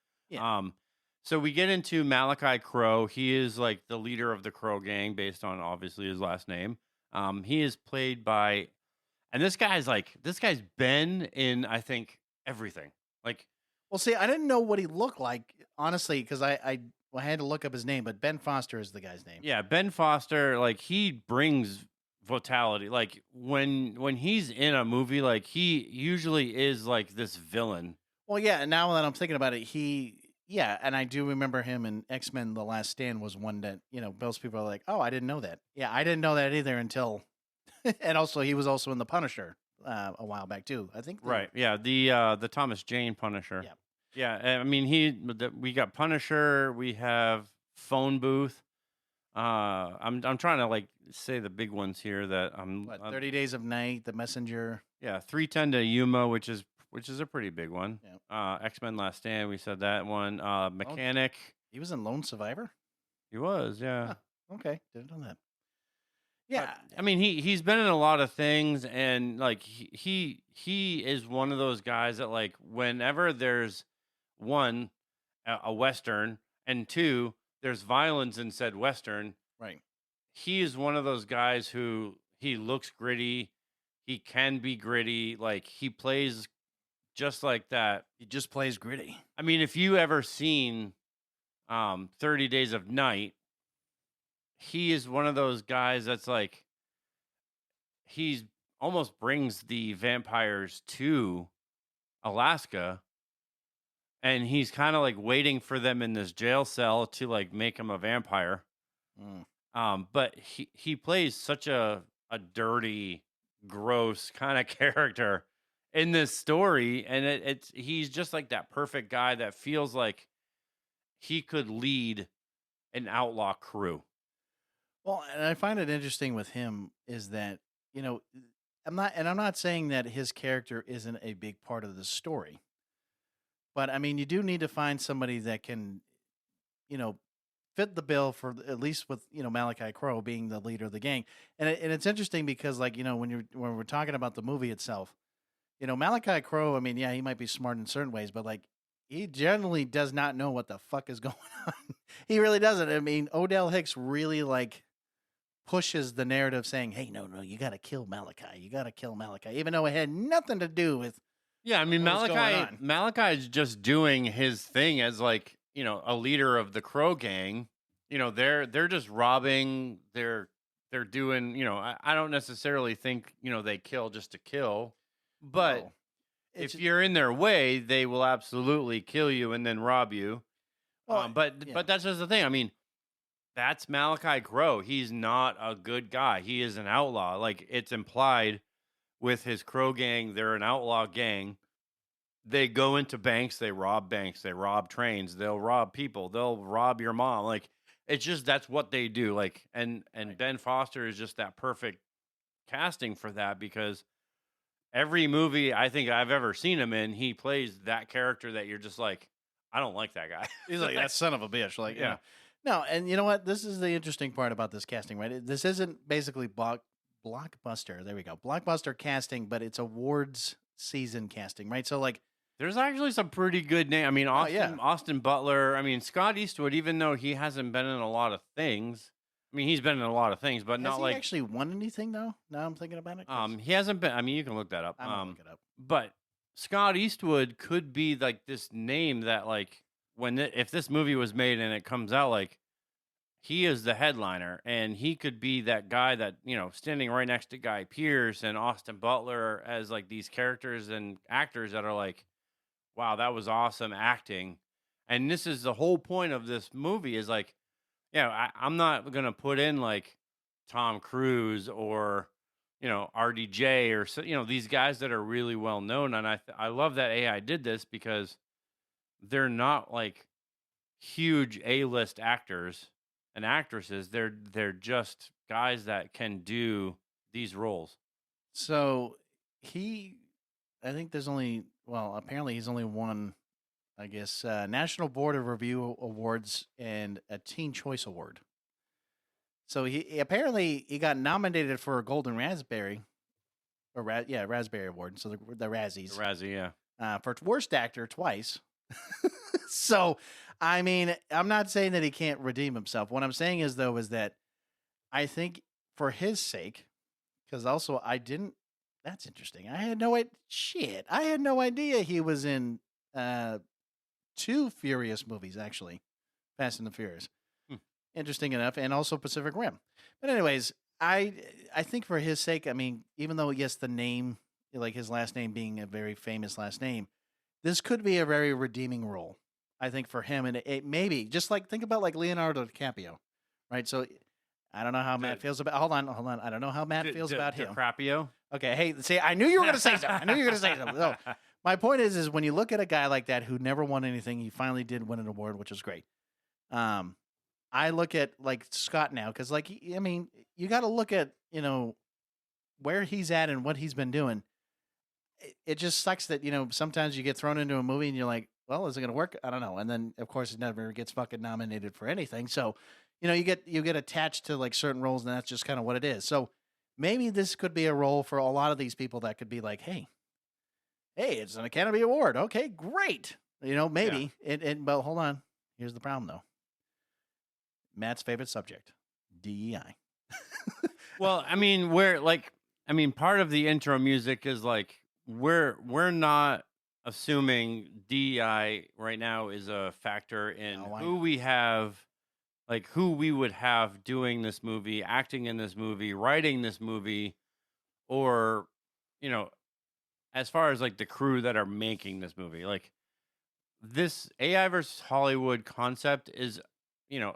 so we get into Malachi Crow. He is like the leader of the Crow gang based on obviously his last name. He is played by, and this guy's been in, I think, everything. Like, well, see, I didn't know what he looked like, honestly, because I Well, I had to look up his name, but Ben Foster is the guy's name. Yeah, Ben Foster, like he brings vitality. Like when he's in a movie, like he usually is like this villain. Well, yeah. And now that I'm thinking about it, yeah, and I do remember him in X-Men: The Last Stand was one that most people are like, oh, I didn't know that. Yeah, I didn't know that either until, and also he was also in The Punisher a while back too. I think. Right. Yeah. The Thomas Jane Punisher. Yeah. Yeah. I mean, we got Punisher. We have Phone Booth. I'm trying to like say the big ones here that I'm. 30 Days of Night, The Messenger. Yeah, 310 to Yuma, which is a pretty big one. Yeah. X-Men: Last Stand. We said that one. Mechanic. He was in Lone Survivor. He was. Yeah. Huh. Okay. Didn't know that. Yeah, I mean he's been in a lot of things, and like he is one of those guys that like whenever there's one a western and two there's violence in said western, right. He is one of those guys who he looks gritty, he can be gritty, like he plays just like that. He just plays gritty. I mean, if you ever seen 30 Days of Night, he is one of those guys that's like he's almost brings the vampires to Alaska, and he's kind of like waiting for them in this jail cell to like make him a vampire. But he plays such a dirty, gross kind of character in this story, and he's just like that perfect guy that feels like he could lead an outlaw crew. Well, and I find it interesting with him is that, I'm not saying that his character isn't a big part of the story. But I mean, you do need to find somebody that can, fit the bill for at least with, Malachi Crow being the leader of the gang. And it's interesting because like, when we're talking about the movie itself, Malachi Crow, I mean, yeah, he might be smart in certain ways, but like he generally does not know what the fuck is going on. He really doesn't. I mean, Odell Hicks really like pushes the narrative saying, hey, no, you got to kill Malachi. You got to kill Malachi, even though it had nothing to do with. Yeah, I mean, Malachi is just doing his thing as like, a leader of the Crow gang. They're just robbing. They're doing, I don't necessarily think, they kill just to kill. But No. if you're in their way, they will absolutely kill you and then rob you. Well, But that's just the thing. I mean, that's Malachi Crow. He's not a good guy. He is an outlaw. Like it's implied with his Crow gang. They're an outlaw gang. They go into banks. They rob trains. They'll rob people. They'll rob your mom. Like it's just that's what they do. Like and Right. Ben Foster is just that perfect casting for that because every movie I think I've ever seen him in, he plays that character that you're just like, I don't like that guy. He's like that son of a bitch. Like, Yeah. No, and you know what? This is the interesting part about this casting, right? This isn't basically blockbuster. There we go. Blockbuster casting, but it's awards season casting, right? So like, There's actually some pretty good name. I mean, Austin Butler. I mean, Scott Eastwood. Even though he hasn't been in a lot of things, I mean, he's been in a lot of things, but has not he like actually won anything though? Now I'm thinking about it. 'Cause he hasn't been. I mean, you can look that up. I'm gonna look it up. But Scott Eastwood could be like this name that like if this movie was made and it comes out, like he is the headliner, and he could be that guy that standing right next to Guy Pearce and Austin Butler as like these characters and actors that are like, wow, that was awesome acting. And this is the whole point of this movie is like, I'm not gonna put in like Tom Cruise or RDJ or these guys that are really well known, and I love that AI did this because they're not like huge A-list actors and actresses. They're just guys that can do these roles. So I think apparently he's only won, I guess, National Board of Review Awards and a Teen Choice Award. So he apparently got nominated for a Golden Raspberry, Raspberry Award. So the Razzies, The Razzie, yeah. for worst actor twice. So, I mean, I'm not saying that he can't redeem himself. What I'm saying is that I think for his sake, because also that's interesting. I had no idea he was in 2 Furious movies, actually. Fast and the Furious. Hmm. Interesting enough, and also Pacific Rim. But anyways, I think for his sake, I mean, even though yes, the name, like his last name being a very famous last name, this could be a very redeeming role. I think for him, and it maybe just like think about like Leonardo DiCaprio, right? So I don't know how Matt feels about. Hold on. I don't know how Matt feels about him. DiCaprio. Okay, hey, see, I knew you were going to say something. I knew you were going to say something. No, my point is when you look at a guy like that who never won anything, he finally did win an award, which was great. I look at like Scott now because, like, I mean, you got to look at where he's at and what he's been doing. It just sucks that sometimes you get thrown into a movie and you're like, well, is it going to work? I don't know. And then of course it never gets fucking nominated for anything. So you get attached to like certain roles, and that's just kind of what it is. So maybe this could be a role for a lot of these people that could be like, hey, it's an Academy Award. Okay, great. Maybe. Yeah. But hold on. Here's the problem, though. Matt's favorite subject, DEI. Well, I mean, part of the intro music is like we're not assuming DEI right now is a factor in who we have. Like who we would have doing this movie, acting in this movie, writing this movie, or, as far as like the crew that are making this movie, like this AI versus Hollywood concept is,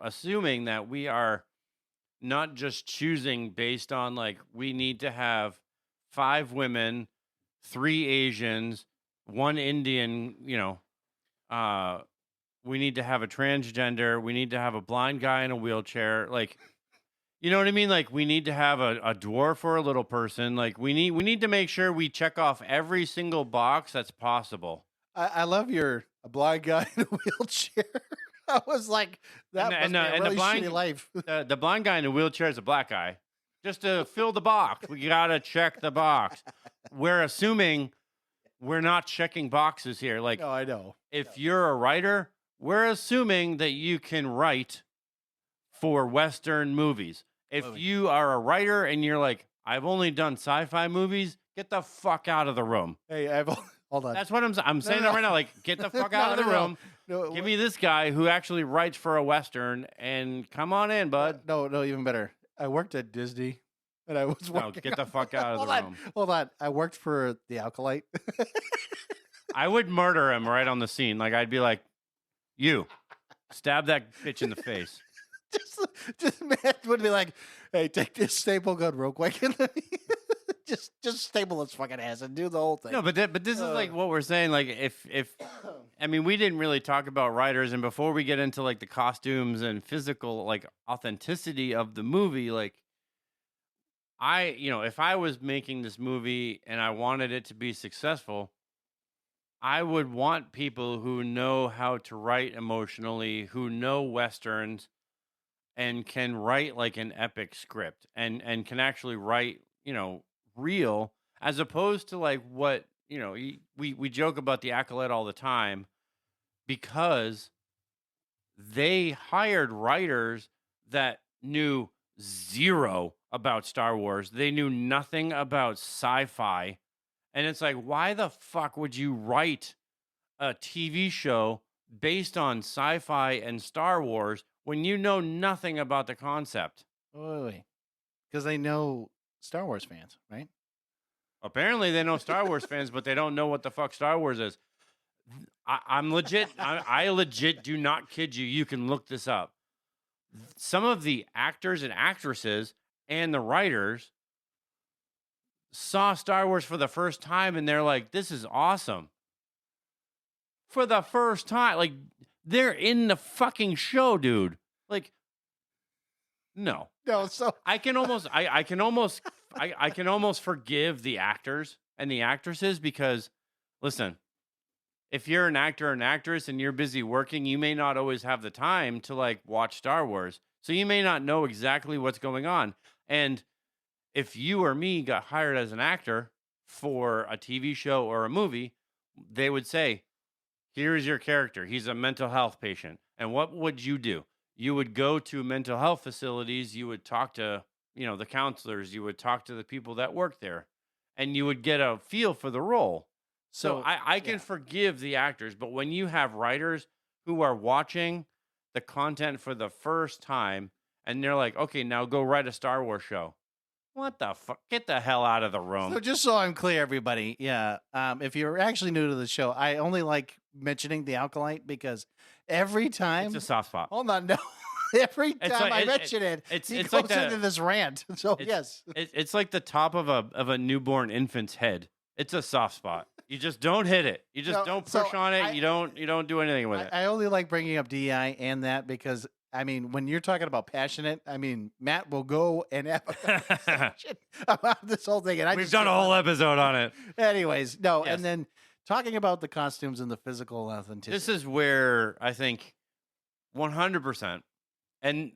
assuming that we are not just choosing based on like, we need to have 5 women, 3 Asians, 1 Indian, we need to have a transgender. We need to have a blind guy in a wheelchair. Like, you know what I mean? Like, we need to have a dwarf or a little person. Like, we need to make sure we check off every single box that's possible. I love a blind guy in a wheelchair. I was like, that must be a really shitty life. The blind guy in a wheelchair is a black guy. Just to fill the box, we gotta check the box. We're assuming we're not checking boxes here. Like, no, I know. If you're a writer, we're assuming that you can write for Western movies. If you are a writer and you're like, I've only done sci-fi movies, get the fuck out of the room. Hey, hold on. That's what I'm saying that right now. Like, get the fuck out of the room. No, give me this guy who actually writes for a Western and come on in, bud. No, even better. I worked at Disney and I was working. No, get the fuck out of the room. Hold on. I worked for the Alkalite. I would murder him right on the scene. Like, I'd be like, you stab that bitch in the face. just man would be like, hey, take this staple gun real quick and just staple his fucking ass and do the whole thing. No, but this is like what we're saying. Like, if I mean, we didn't really talk about writers, and before we get into like the costumes and physical like authenticity of the movie, like if I was making this movie and I wanted it to be successful, I would want people who know how to write emotionally, who know Westerns, and can write like an epic script and can actually write, real, as opposed to like what, we joke about the Acolyte all the time because they hired writers that knew zero about Star Wars. They knew nothing about sci-fi. And it's like, why the fuck would you write a TV show based on sci-fi and Star Wars when you know nothing about the concept? Wait. Because they know Star Wars fans, right? Apparently they know Star Wars fans, but they don't know what the fuck Star Wars is. I'm legit. I legit do not kid you. You can look this up. Some of the actors and actresses and the writers saw Star Wars for the first time and they're like, this is awesome. For the first time. Like, they're in the fucking show, dude. Like, no. So I can almost forgive the actors and the actresses because, listen, if you're an actor or an actress and you're busy working, you may not always have the time to like watch Star Wars. So you may not know exactly what's going on. And if you or me got hired as an actor for a TV show or a movie, they would say, here's your character. He's a mental health patient. And what would you do? You would go to mental health facilities. You would talk to, the counselors. You would talk to the people that work there. And you would get a feel for the role. So I can forgive the actors. But when you have writers who are watching the content for the first time, and they're like, okay, now go write a Star Wars show. What the fuck? Get the hell out of the room. So just so I'm clear, everybody, yeah. If you're actually new to the show, I only like mentioning the Alkalite because every time, It's a soft spot. hold on, no, every It's time like- I mention it, it's he like goes into this rant. So yes, It's like the top of a newborn infant's head. It's a soft spot. You just don't hit it. You just No, don't so push on it. I- you don't do anything with it. I only like bringing up DEI and that because I mean, when you're talking about passionate, I mean, Matt will go and have a conversation about this whole thing, and I We've just done a sit whole on- episode on it. Anyways, no, Yes. and then talking about the costumes and the physical authenticity. This is where I think 100%. And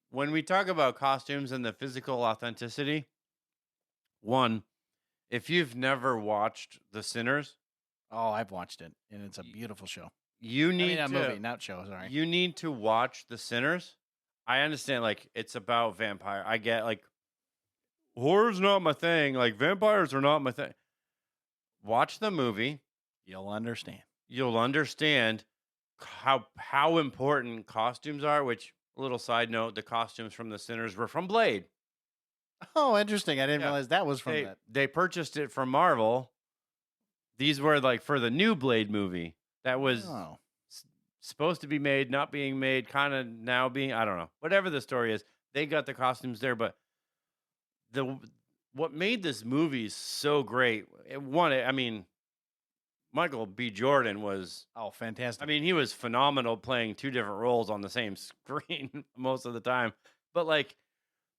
when we talk about costumes and the physical authenticity, one, if you've never watched The Sinners, oh, I've watched it, and it's a beautiful show. you I need mean, a to movie, not show. Sorry. you need to watch The Sinners. I understand, like, it's about vampire. I get, like, horror's not my thing. Like, vampires are not my thing. Watch the movie. You'll understand. You'll understand how important costumes are, which, a little side note, the costumes from The Sinners were from Blade. Oh, interesting. I didn't Yeah. realize that was from They, that. they purchased it from Marvel. These were, like, for the new Blade movie that was Oh, supposed to be made, not being made, kind of now being, I don't know, whatever the story is. They got the costumes there, but what made this movie so great, I mean, Michael B. Jordan was, oh, fantastic. I mean, he was phenomenal playing two different roles on the same screen most of the time. But, like,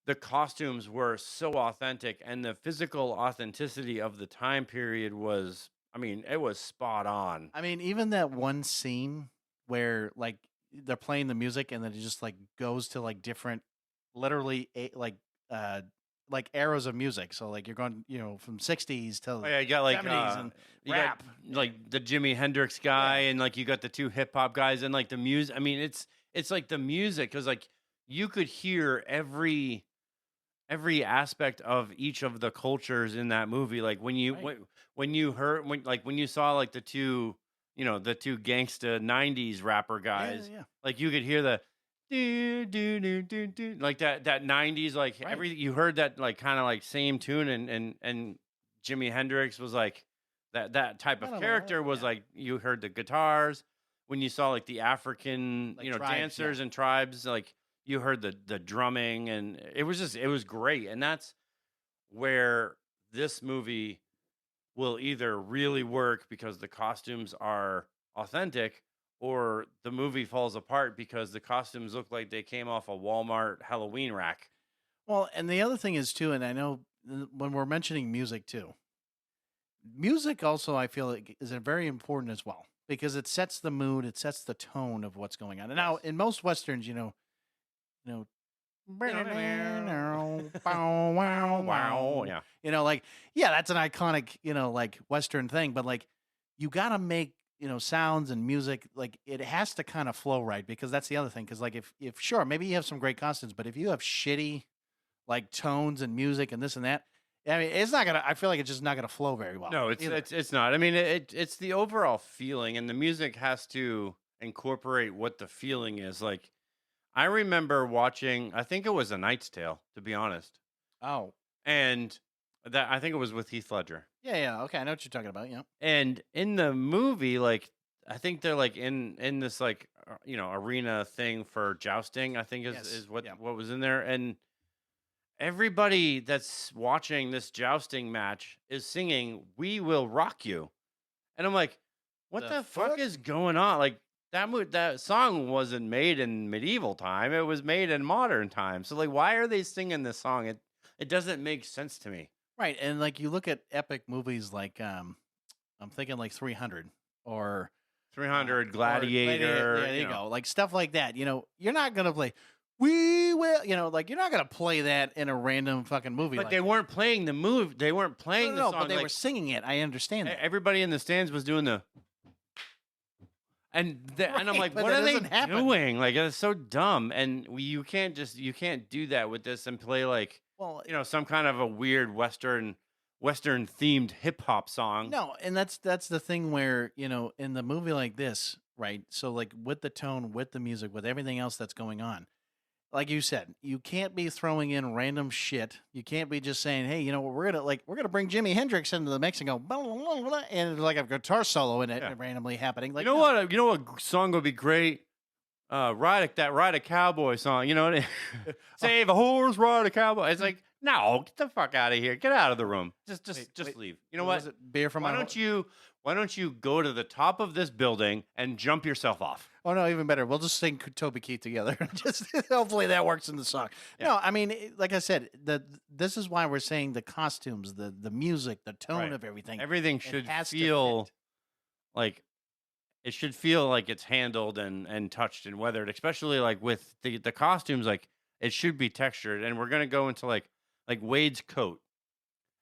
the costumes were so authentic, and the physical authenticity of the time period was, I mean, it was spot on. I mean, even that one scene where like they're playing the music and then it just like goes to like different, literally like arrows of music. So like you're going, from 60s to Oh, yeah, you got like 70s and you rap. got like the Jimi Hendrix guy, and like you got the two hip hop guys, and like the music. I mean, it's like the music, because like you could hear every aspect of each of the cultures in that movie. Like when you Right. when you heard when you saw like the two gangsta 90s rapper guys, Yeah. like you could hear the do do do do do, like that 90s, like Right. everything. You heard that like kind of like same tune, and Jimi Hendrix was like that type of Kinda character like, was yeah. like, you heard the guitars when you saw like the African Like tribes, dancers yeah. and tribes, like you heard the drumming, and it was great. And that's where this movie will either really work because the costumes are authentic, or the movie falls apart because the costumes look like they came off a Walmart Halloween rack. Well, and the other thing is too, and I know when we're mentioning music too, music also I feel like is very important as well because it sets the mood, it sets the tone of what's going on. And now Yes. in most westerns, Wow, yeah. like that's an iconic, like Western thing, but like you got to make sounds and music, like it has to kind of flow right, because that's the other thing. Because like if sure, maybe you have some great costumes, but if you have shitty like tones and music and this and that, I mean, it's not gonna. I feel like it's just not gonna flow very well. No, either. it's not. I mean, it's the overall feeling, and the music has to incorporate what the feeling is. Like, I remember watching, I think it was A Knight's Tale, to be honest, Oh, and that, I think it was with Heath Ledger. yeah. Okay, I know what you're talking about. Yeah. And in the movie, like, I think they're like in this like arena thing for jousting, I think Yes, is what yeah. what was in there. And everybody that's watching this jousting match is singing "We Will Rock You," and I'm like, what The the fuck fuck? is going on? Like, that song wasn't made in medieval time; it was made in modern time. So like, why are they singing this song? It doesn't make sense to me. Right, and like you look at epic movies like I'm thinking like 300 or 300 Gladiator. Yeah, there you go. Like stuff like that. You're not gonna play. We will. Like you're not gonna play that in a random fucking movie. But like they weren't playing the move. They weren't playing the song. but they like, were singing it. I understand that. everybody in the stands was doing the, and I'm Right, like, but what that are they doesn't happen. doing? Like, it's so dumb. And you can't do that with this and play like Well, some kind of a weird Western Western themed hip hop song. No, and that's the thing where, in the movie like this, right? So like with the tone, with the music, with everything else that's going on, like you said, you can't be throwing in random shit. You can't be just saying, "Hey, we're gonna bring Jimi Hendrix into the mix and go blah, blah, blah, blah," and like a guitar solo in it Yeah. randomly happening. Like, You know no. what? You know what song would be great? Ride a cowboy song. You know what? Save a horse, ride a cowboy. It's like, no, get the fuck out of here. Get out of the room. Just Wait, leave. You know what what? was it? Beer from Why my don't you go to the top of this building and jump yourself off? Oh no, even better. We'll just sing Toby Keith together. Just hopefully that works in the song. Yeah. No, I mean, like I said, this is why we're saying the costumes, the music, the tone Right. of everything. Everything It should has to feel fit. like it should feel like it's handled and touched and weathered, especially like with the costumes. Like it should be textured, and we're gonna go into like Wade's coat.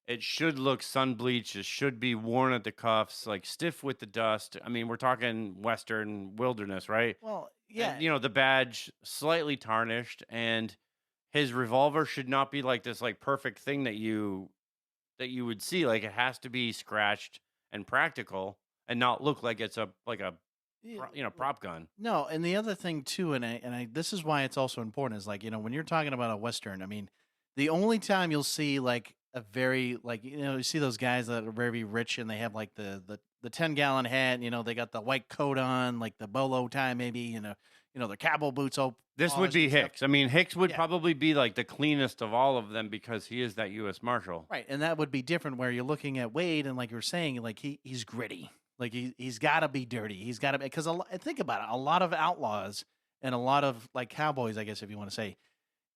It should look sun bleached. It should be worn at the cuffs, like stiff with the dust. I mean, we're talking Western wilderness, right? Well, yeah, And, the badge slightly tarnished, and his revolver should not be like this like perfect thing that you would see. Like it has to be scratched and practical, and not look like it's a yeah, prop gun. no, and the other thing too, and I this is why it's also important is like when you're talking about a western. I mean, the only time you'll see like a very like you see those guys that are very rich and they have like the 10-gallon hat. They got the white coat on, like the bolo tie, maybe their cowboy boots all This would polished be and stuff. Hicks. I mean, Hicks would Yeah. probably be like the cleanest of all of them because he is that U.S. Marshal. Right, and that would be different where you're looking at Wade and like you're saying, like he's gritty, like he's got to be dirty. He's got to because think about it, a lot of outlaws and a lot of like cowboys, I guess if you want to say,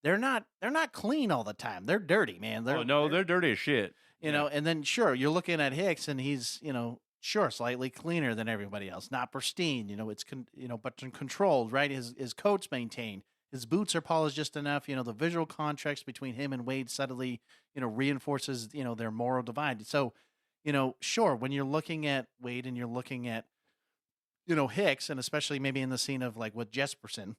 they're not clean all the time. They're dirty, man. Oh no, they're dirty as shit. And then sure, you're looking at Hicks and he's sure slightly cleaner than everybody else, not pristine. It's but controlled, right? His coat's maintained. His boots are polished just enough. The visual contrast between him and Wade subtly, reinforces, their moral divide. So, sure, when you're looking at Wade and you're looking at, Hicks, and especially maybe in the scene of like with Jesperson,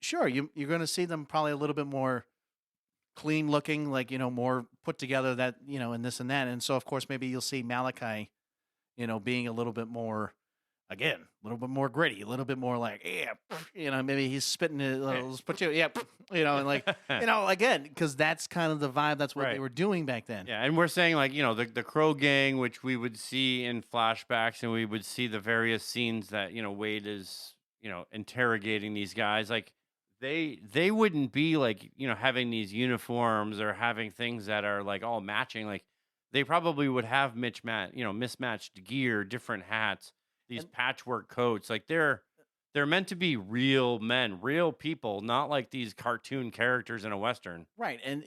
sure, you're going to see them probably a little bit more clean looking, like, more put together that, and this and that. And so, of course, maybe you'll see Malachi, being a little bit more, again, a little bit more gritty, a little bit more like, yeah, maybe he's spitting it, let's put you, yeah, and like, again, because that's kind of the vibe. That's what they Right. were doing back then. Yeah, and we're saying like the Crow Gang, which we would see in flashbacks, and we would see the various scenes that Wade is interrogating these guys. Like they wouldn't be like having these uniforms or having things that are like all matching. Like they probably would have mismatched gear, different hats, these patchwork coats. Like they're meant to be real men, real people, not like these cartoon characters in a Western. Right. And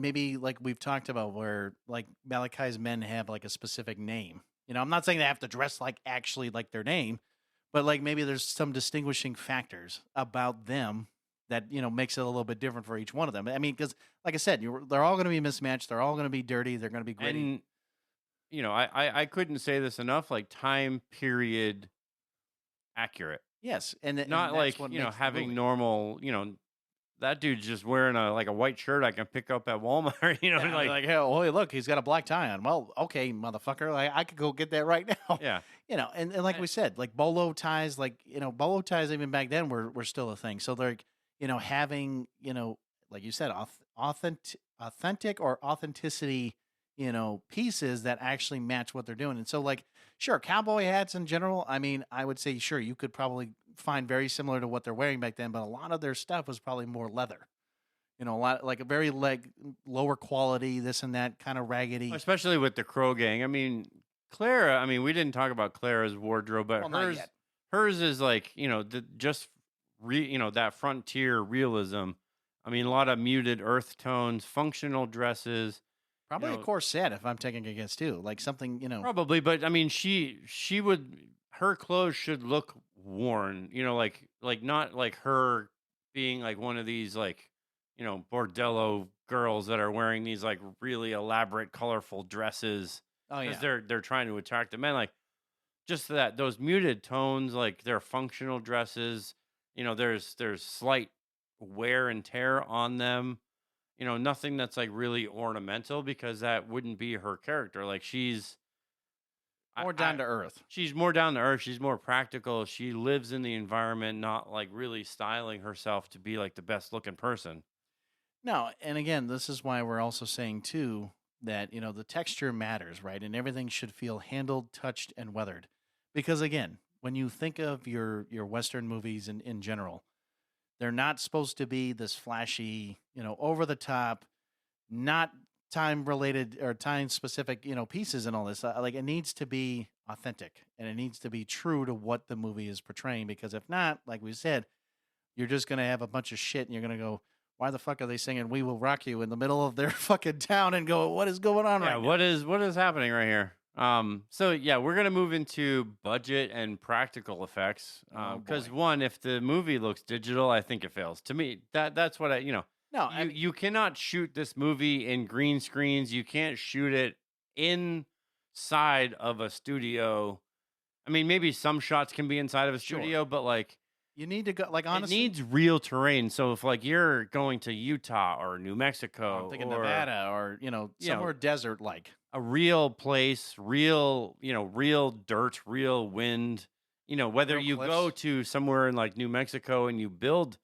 maybe like we've talked about where like Malachi's men have like a specific name. I'm not saying they have to dress like actually like their name, but like maybe there's some distinguishing factors about them that, makes it a little bit different for each one of them. I mean, because like I said, they're all going to be mismatched. They're all going to be dirty. They're going to be gritty. And I couldn't say this enough, like time period accurate. Yes. And Not and like, that's what makes the having movie. normal, that dude's just wearing a white shirt I can pick up at Walmart, Yeah, like hey, oh, look, he's got a black tie on. Well, okay, motherfucker, like, I could go get that right now. yeah. And like we said, like bolo ties, like bolo ties even back then were still a thing. So they're having like you said, authentic or authenticity, pieces that actually match what they're doing. And so like sure, cowboy hats in general. I mean, I would say sure you could probably find very similar to what they're wearing back then, but a lot of their stuff was probably more leather. A lot like a very like lower quality, this and that kind of raggedy. Especially with the Crow Gang. I mean, Clara, we didn't talk about Clara's wardrobe, but Well, not yet. hers is like, that frontier realism. I mean, a lot of muted earth tones, functional dresses. Probably a corset if I'm taking a guess too, like something Probably, but I mean, she would, her clothes should look worn, like not like her being like one of these like, bordello girls that are wearing these like really elaborate, colorful dresses. Oh yeah. Because they're trying to attract the men. Like just those muted tones, like they're functional dresses. There's slight wear and tear on them. nothing that's like really ornamental because that wouldn't be her character. Like More down to earth. she's more down to earth. She's more practical. She lives in the environment, not like really styling herself to be like the best looking person. No, and again, this is why we're also saying too that the texture matters, right? And everything should feel handled, touched, and weathered. Because again, when you think of your Western movies in general, they're not supposed to be this flashy, over the top, not time related or time specific, pieces and all this. Like it needs to be authentic and it needs to be true to what the movie is portraying. Because if not, like we said, you're just gonna have a bunch of shit and you're gonna go, why the fuck are they singing "We Will Rock You" in the middle of their fucking town and go, what is going on Yeah, right now? what is happening right here? So yeah, we're gonna move into budget and practical effects. Oh, Because boy. one, if the movie looks digital, I think it fails. To me, that's what No, I mean, you cannot shoot this movie in green screens. You can't shoot it inside of a studio. I mean, maybe some shots can be inside of a sure. studio, but like You need to go, like, it honestly, needs real terrain. So if like you're going to Utah or New I'm Mexico thinking or Nevada or, somewhere desert like. a real place, real dirt, real wind, whether Real you go cliffs. to somewhere in like New Mexico and you build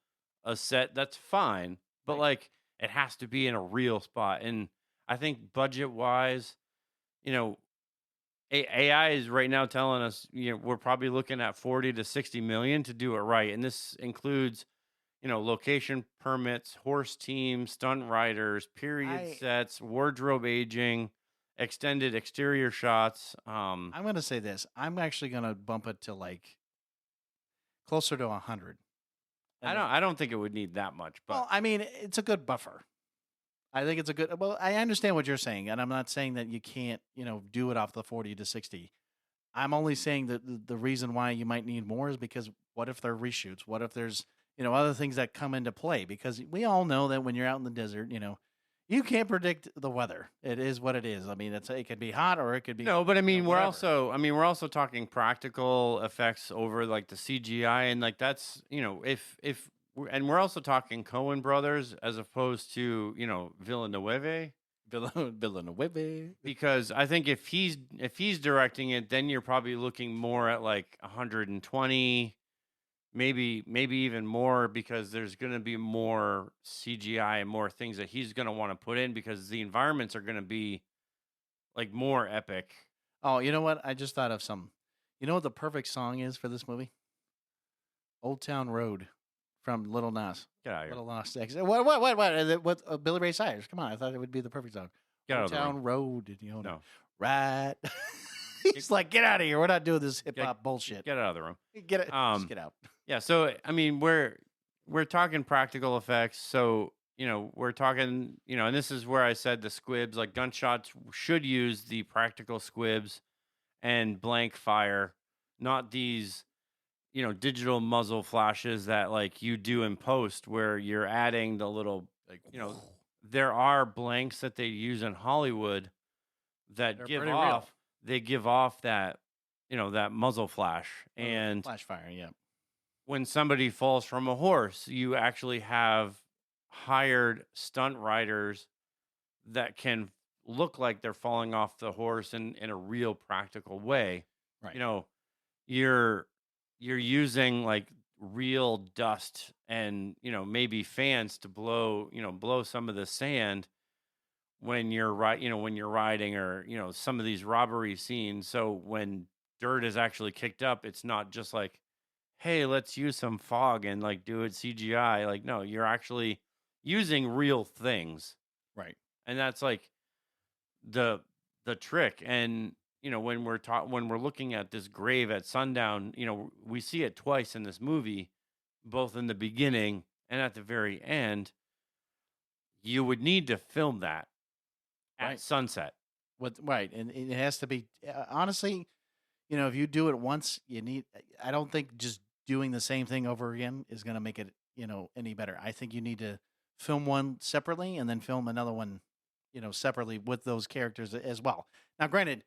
a set, that's fine. But Right. like it has to be in a real spot. And I think budget wise, you know, AI is right now telling us, we're probably looking at 40 to 60 million to do it right. And this includes, location permits, horse teams, stunt riders, period I sets, wardrobe aging, extended exterior shots. I'm gonna say this. I'm actually gonna bump it to like closer to 100. And I don't think it would need that much, but well, I mean, it's a good buffer. I think it's a good. Well, I understand what you're saying, and I'm not saying that you can't, do it off the 40 to 60. I'm only saying that the reason why you might need more is because what if there are reshoots? What if there's, other things that come into play? Because we all know that when you're out in the desert, you can't predict the weather. It is what it is. I mean, it could be hot or it could be, no, but I mean, whatever. we're also talking practical effects over like the CGI, and like that's, and we're also talking Coen Brothers as opposed to, Villeneuve. Villanueva. Because I think if he's directing it, then you're probably looking more at like 120, maybe even more, because there's going to be more CGI and more things that he's going to want to put in because the environments are going to be like more epic. Oh, you know what? I just thought of some. You know what the perfect song is for this movie? Old Town Road from Little Nas. Get out of here. Little Nas X. What? Billy Ray Cyrus. Come on, I thought it would be the perfect song. Get out Old of the room. Town Road. No. Right. He's like, get out of here. We're not doing this hip hop bullshit. Get out of the room. Get it. Just get out. Yeah, so I mean, we're talking practical effects. So, we're talking, and this is where I said the squibs, like gunshots should use the practical squibs and blank fire, not these, digital muzzle flashes that like you do in post where you're adding the little, Like, there are blanks that they use in Hollywood that They're give pretty real. off, they give off that, that muzzle flash. And flash fire. Yeah. when somebody falls from a horse, you actually have hired stunt riders that can look like they're falling off the horse in a real practical way. Right. You're using like real dust and, maybe fans to blow some of the sand when you're when you're riding, or, some of these robbery scenes. So when dirt is actually kicked up, it's not just like, hey, let's use some fog and like do it CGI. Like, no, you're actually using real things. Right. And that's like the trick. And, when we're looking at this Grave at Sundown, we see it twice in this movie, both in the beginning and at the very end. You would need to film that at Right. sunset. Right. And it has to be, honestly, if you do it once, I don't think just doing the same thing over again is going to make it, any better. I think you need to film one separately and then film another one, separately with those characters as well. Now, granted,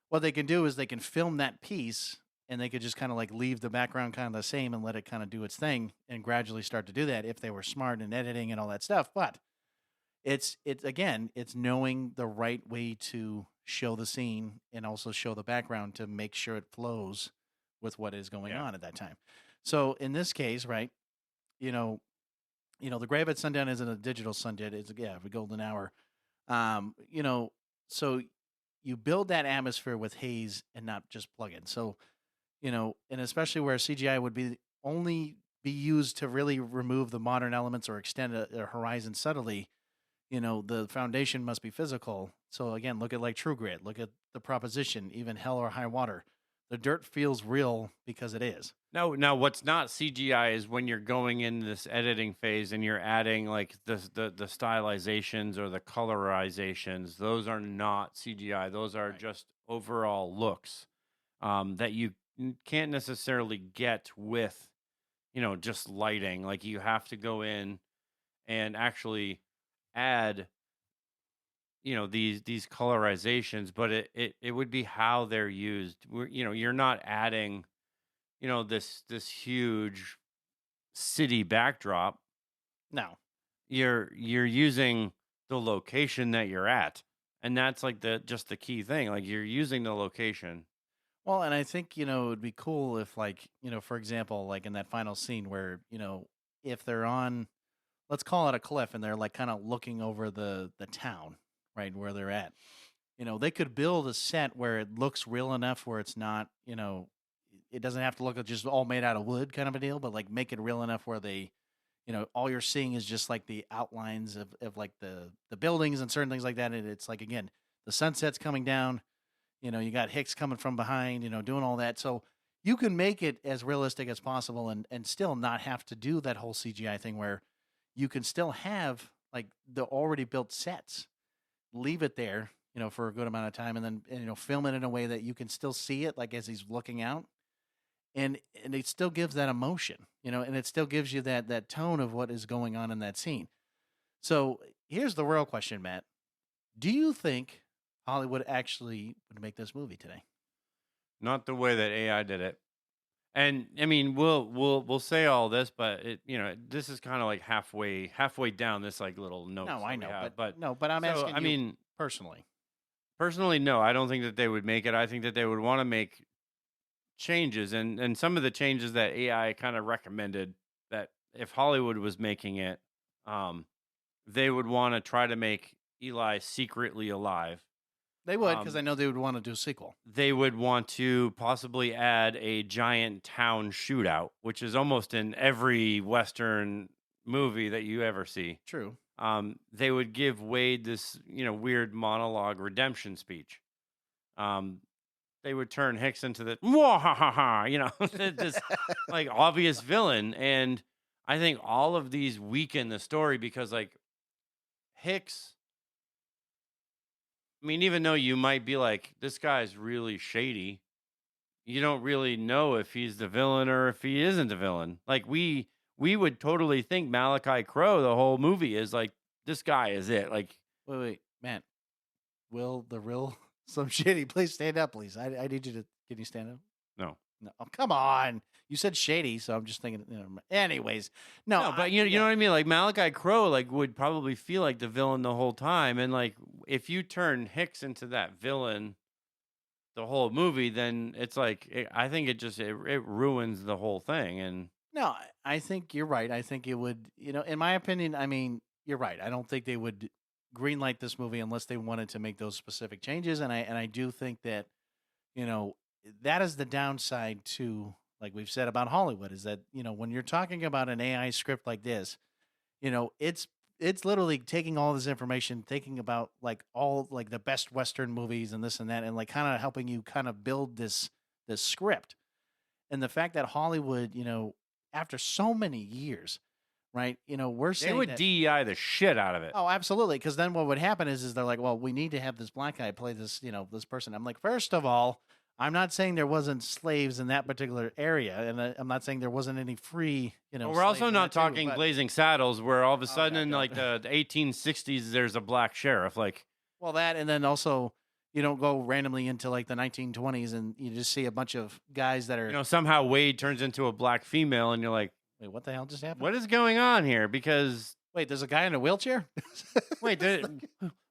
what they can do is they can film that piece and they could just kind of like leave the background kind of the same and let it kind of do its thing and gradually start to do that if they were smart in editing and all that stuff. But it's again, it's knowing the right way to show the scene and also show the background to make sure it flows with what is going Yeah. on at that time. So in this case, right, you know, the Grave at Sundown isn't a digital sunset; it's a golden hour. You know, so you build that atmosphere with haze and not just plug-in. So and especially where CGI would be only be used to really remove the modern elements or extend a horizon subtly. The foundation must be physical. So again, look at like True Grit, look at The Proposition, even Hell or High Water. The dirt feels real because it is. Now, what's not CGI is when you're going in this editing phase and you're adding like the stylizations or the colorizations. Those are not CGI. Those are Right. just overall looks that you can't necessarily get with just lighting. Like you have to go in and actually add these colorizations, but it would be how they're used. You're not adding this huge city backdrop. No. You're using the location that you're at, and that's like the key thing. Like you're using the location. Well, and I think, it would be cool if like, for example, like in that final scene where, if they're on, let's call it a cliff and they're like kind of looking over the town, right, where they're at. They could build a set where it looks real enough where it's not, it doesn't have to look like just all made out of wood kind of a deal, but like make it real enough where they, all you're seeing is just like the outlines of like the buildings and certain things like that. And it's like, again, the sunset's coming down, you got Hicks coming from behind, doing all that. So you can make it as realistic as possible and still not have to do that whole CGI thing where you can still have like the already built sets, leave it there, for a good amount of time and then, film it in a way that you can still see it like as he's looking out. And it still gives that emotion, and it still gives you that tone of what is going on in that scene. So here's the real question, Matt. Do you think Hollywood actually would make this movie today? Not the way that AI did it. And I mean, we'll say all this, but this is kind of like halfway down this like little note. No, I know, have, but no, but I'm so, asking I you mean, personally. personally, no, I don't think that they would make it. I think that they would want to make changes, and some of the changes that AI kind of recommended that if Hollywood was making it, they would want to try to make Eli secretly alive. They would, because I know they would want to do a sequel. They would want to possibly add a giant town shootout, which is almost in every Western movie that you ever see. True. They would give Wade this, weird monologue redemption speech. They would turn Hicks into the this like obvious villain, and I think all of these weaken the story because like Hicks. I mean, even though you might be like, this guy's really shady, you don't really know if he's the villain or if he isn't the villain. Like we would totally think Malachi Crow, the whole movie is like, this guy is it. Like, Wait, Matt. Will the real some shady please stand up, please? I need you to. Can you stand up? no. No. Oh, come on. You said shady, so I'm just thinking. Anyways, no. No, but you know what I mean? Like Malachi Crow like would probably feel like the villain the whole time. And like if you turn Hicks into that villain the whole movie, then it's like I think it ruins the whole thing. And No, I think you're right. I think it would, in my opinion, I mean, you're right. I don't think they would greenlight this movie unless they wanted to make those specific changes. And I do think that, that is the downside to, like we've said about Hollywood, is that, when you're talking about an AI script like this, it's literally taking all this information, thinking about like all like the best Western movies and this and that, and like kind of helping you kind of build this script. And the fact that Hollywood, after so many years, right? We're they saying would that, DEI the shit out of it. oh, absolutely. Because then what would happen is they're like, well, we need to have this black guy play this, this person. I'm like, first of all, I'm not saying there wasn't slaves in that particular area, and I'm not saying there wasn't any free, Well, we're also slaves in not that too, talking but- Blazing Saddles, where all of a sudden yeah, in don't- like the 1860s, there's a black sheriff. Like, Well, that, and then also you don't go randomly into like the 1920s and you just see a bunch of guys that are, somehow Wade turns into a black female, and you're like, wait, what the hell just happened? what is going on here? Because Wait, there's a guy in a wheelchair? Wait,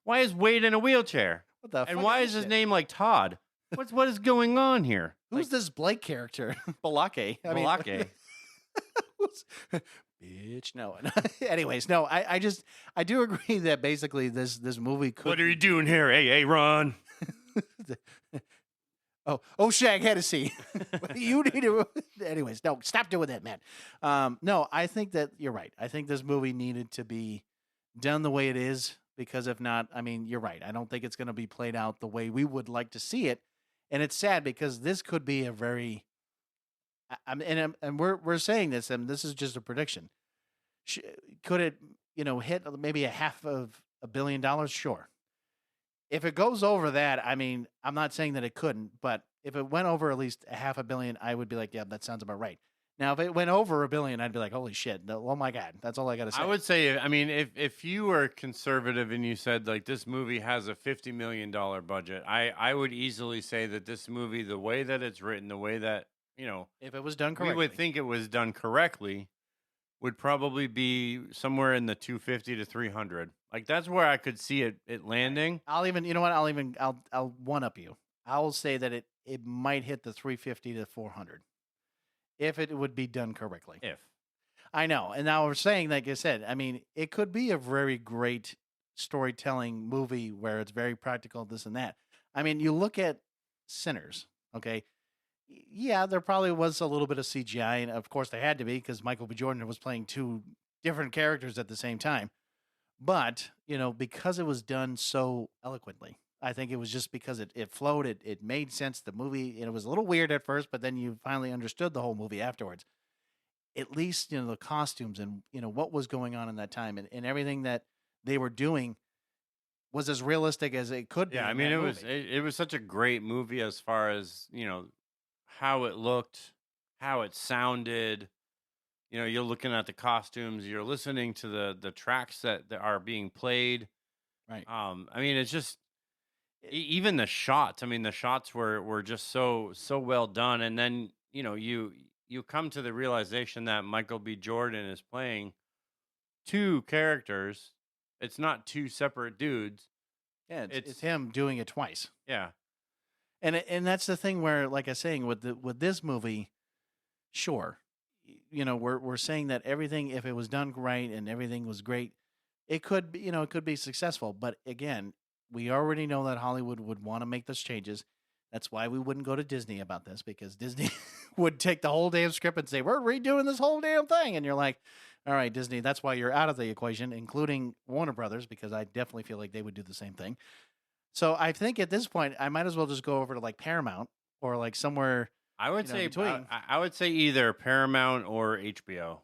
why is Wade in a wheelchair? What the And fuck why is is his shit? name like Todd? What is going on here? Who's this Blake character? Balake. I mean, Balake. bitch. No. Anyways, no. I do agree that basically this movie could. What are you doing here, AA Ron? Oh, Shag Hennessy. You need to. Anyways, no, stop doing that, man. No, I think that you're right. I think this movie needed to be done the way it is because if not, I mean, you're right. I don't think it's going to be played out the way we would like to see it, and it's sad because this could be a very. And we're saying this, and this is just a prediction. Could it, hit maybe $500 million? Sure. If it goes over that, I mean, I'm not saying that it couldn't, but if it went over at least $500 million, I would be like, yeah, that sounds about right. Now, if it went over $1 billion, I'd be like, holy shit. Oh my God. That's all I got to say. I would say, I mean, if you were conservative and you said like this movie has a $50 million budget, I would easily say that this movie, the way that it's written, the way that, if it was done correctly, we would think it was done correctly, would probably be somewhere in the 250 to 300. Like that's where I could see it landing. I'll even, you know what? I'll one up you. I will say that it might hit the 350 to 400 if it would be done correctly. If I know, and now we're saying, like I said, I mean, it could be a very great storytelling movie where it's very practical, this and that. I mean, you look at Sinners, okay? Yeah, there probably was a little bit of CGI, and of course there had to be because Michael B. Jordan was playing two different characters at the same time. But, because it was done so eloquently, I think it was just because it flowed, it made sense, the movie, and it was a little weird at first, but then you finally understood the whole movie afterwards. At least, the costumes and, what was going on in that time and everything that they were doing was as realistic as it could be. Yeah, I mean, it was such a great movie as far as, how it looked, how it sounded. You're looking at the costumes, you're listening to the tracks that are being played. Right. I mean, it's just even the shots. I mean, the shots were just so well done. And then, you come to the realization that Michael B. Jordan is playing two characters. It's not two separate dudes. Yeah, it's him doing it twice. Yeah. And that's the thing where, like I was saying, with this movie, sure, we're saying that everything, if it was done right and everything was great, it could be, it could be successful. But again, we already know that Hollywood would want to make those changes. That's why we wouldn't go to Disney about this, because Disney would take the whole damn script and say, we're redoing this whole damn thing. And you're like, all right, Disney, that's why you're out of the equation, including Warner Brothers, because I definitely feel like they would do the same thing. So I think at this point, I might as well just go over to like Paramount or like somewhere. I would say between. I would say either Paramount or HBO.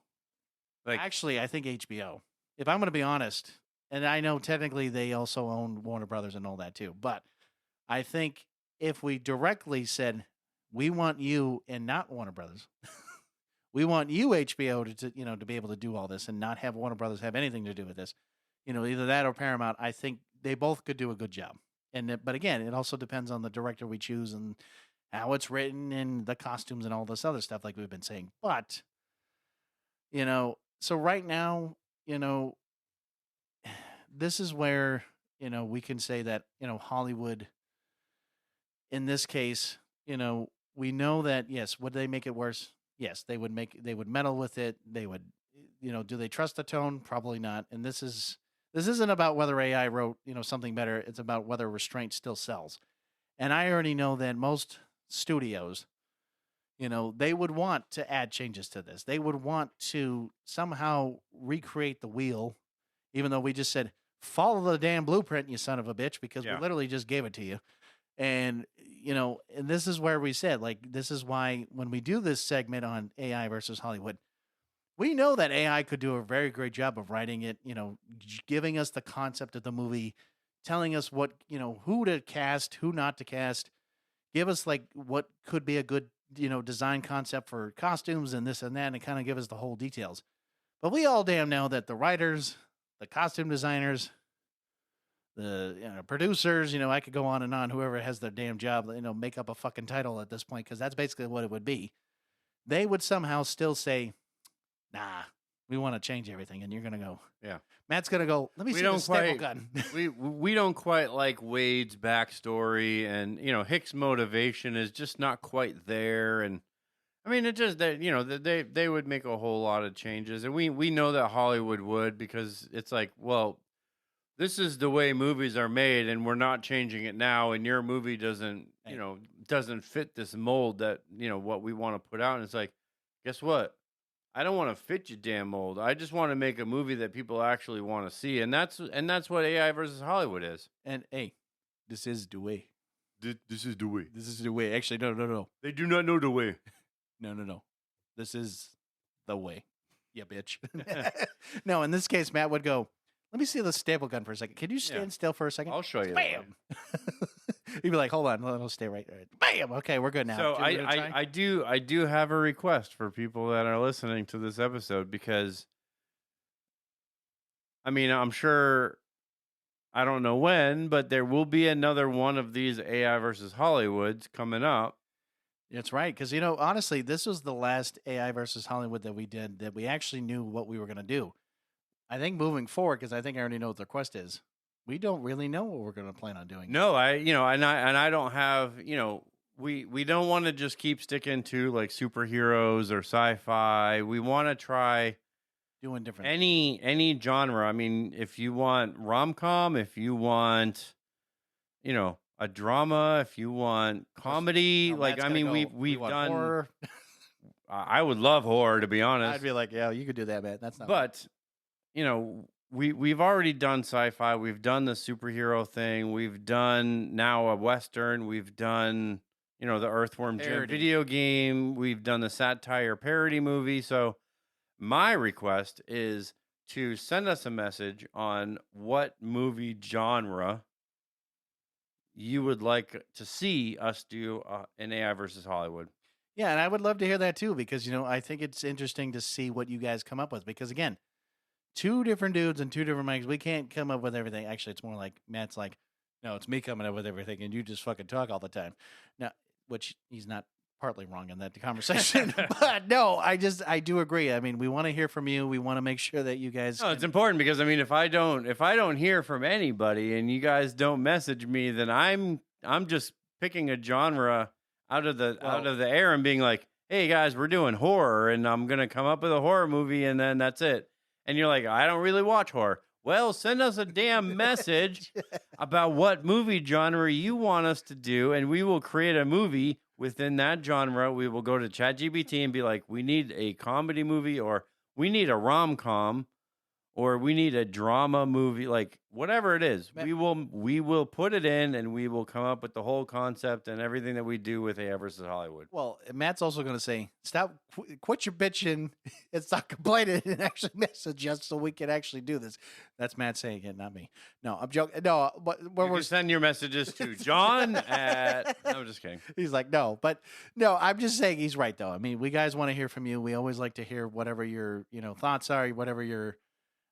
Like, actually, I think HBO. If I'm going to be honest, and I know technically they also own Warner Brothers and all that too, but I think if we directly said we want you and not Warner Brothers, we want you HBO to be able to do all this and not have Warner Brothers have anything to do with this. Either that or Paramount. I think they both could do a good job. But again, it also depends on the director we choose and how it's written and the costumes and all this other stuff, like we've been saying. But, so right now, this is where, we can say that, Hollywood, in this case, we know that, yes, would they make it worse? Yes, they would meddle with it. They would, do they trust the tone? Probably not. And this isn't about whether AI wrote, something better. It's about whether restraint still sells. And I already know that most studios, they would want to add changes to this. They would want to somehow recreate the wheel, even though we just said, follow the damn blueprint, you son of a bitch, because we literally just gave it to you. And, and this is where we said, like, this is why when we do this segment on AI versus Hollywood, we know that AI could do a very great job of writing it, giving us the concept of the movie, telling us what, who to cast, who not to cast, give us like what could be a good, design concept for costumes and this and that, and kind of give us the whole details. But we all damn know that the writers, the costume designers, the producers, I could go on and on, whoever has their damn job, make up a fucking title at this point, because that's basically what it would be. They would somehow still say, nah, we want to change everything, and you're gonna go. Yeah. Matt's gonna go. Let me We see the don't staple quite- gun. we don't quite like Wade's backstory, and Hicks' motivation is just not quite there. And I mean, it just that they would make a whole lot of changes, and we know that Hollywood would, because it's like, well, this is the way movies are made, and we're not changing it now, and your movie doesn't doesn't fit this mold that what we want to put out. And it's like, guess what? I don't want to fit your damn mold. I just want to make a movie that people actually want to see, and that's what AI versus Hollywood is. And hey, this is the way. This is the way. This is the way. Actually, no. They do not know the way. No. This is the way. Yeah, bitch. No, in this case, Matt would go, let me see the staple gun for a second. Can you stand still for a second? I'll show you. Bam! He'd be like, hold on, it'll stay right there. Bam! Okay, we're good now. So Can we try? I do have a request for people that are listening to this episode, because I mean, I'm sure, I don't know when, but there will be another one of these AI versus Hollywoods coming up. That's right, because honestly, this was the last AI versus Hollywood that we did that we actually knew what we were going to do. I think moving forward, because I think I already know what the request is, we don't really know what we're going to plan on doing. No, I don't have, we don't want to just keep sticking to like superheroes or sci-fi. We want to try Doing different. any genre. I mean, if you want rom-com, if you want, a drama, if you want comedy, Matt's gonna go, we want done horror. I would love horror, to be honest. I'd be like, yeah, you could do that, man. That's not. But we've already done sci-fi. We've done the superhero thing. We've done now a Western. We've done the Earthworm Jim Parody. video game. We've done the satire parody movie. So my request is to send us a message on what movie genre you would like to see us do an AI versus Hollywood. Yeah, and I would love to hear that too, because I think it's interesting to see what you guys come up with. Because again, two different dudes and two different mics, we can't come up with everything. Actually, it's more like Matt's like, no, it's me coming up with everything, and you just fucking talk all the time. Now, which he's not partly wrong in that conversation, but no, I do agree. I mean, we want to hear from you. We want to make sure that you guys. No, it's important, because I mean, if I don't hear from anybody and you guys don't message me, then I'm just picking a genre out of the air and being like, hey guys, we're doing horror, and I'm gonna come up with a horror movie, and then that's it. And you're like, I don't really watch horror. Well, send us a damn message about what movie genre you want us to do, and we will create a movie within that genre. We will go to ChatGPT and be like, we need a comedy movie, or we need a rom-com, or we need a drama movie, like whatever it is. We will put it in, and we will come up with the whole concept and everything that we do with AI versus Hollywood. Well, Matt's also going to say, stop, quit your bitching and stop complaining and actually message us so we can actually do this. That's Matt saying it, not me. No, I'm joking. No, but You we're can send your messages to John at... No, I'm just kidding. He's like, no, but no, I'm just saying he's right though. I mean, we guys want to hear from you. We always like to hear whatever your, thoughts are, whatever your,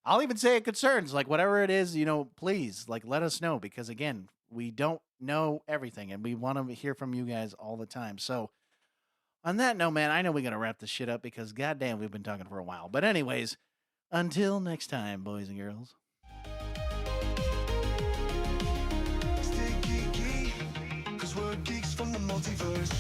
I'll even say concerns, like whatever it is, please like let us know, because again, we don't know everything and we want to hear from you guys all the time. So on that note, man, I know we got to wrap this shit up because goddamn, we've been talking for a while, but anyways, until next time, boys and girls. Stay geeky, 'cause we're geeks from the multiverse.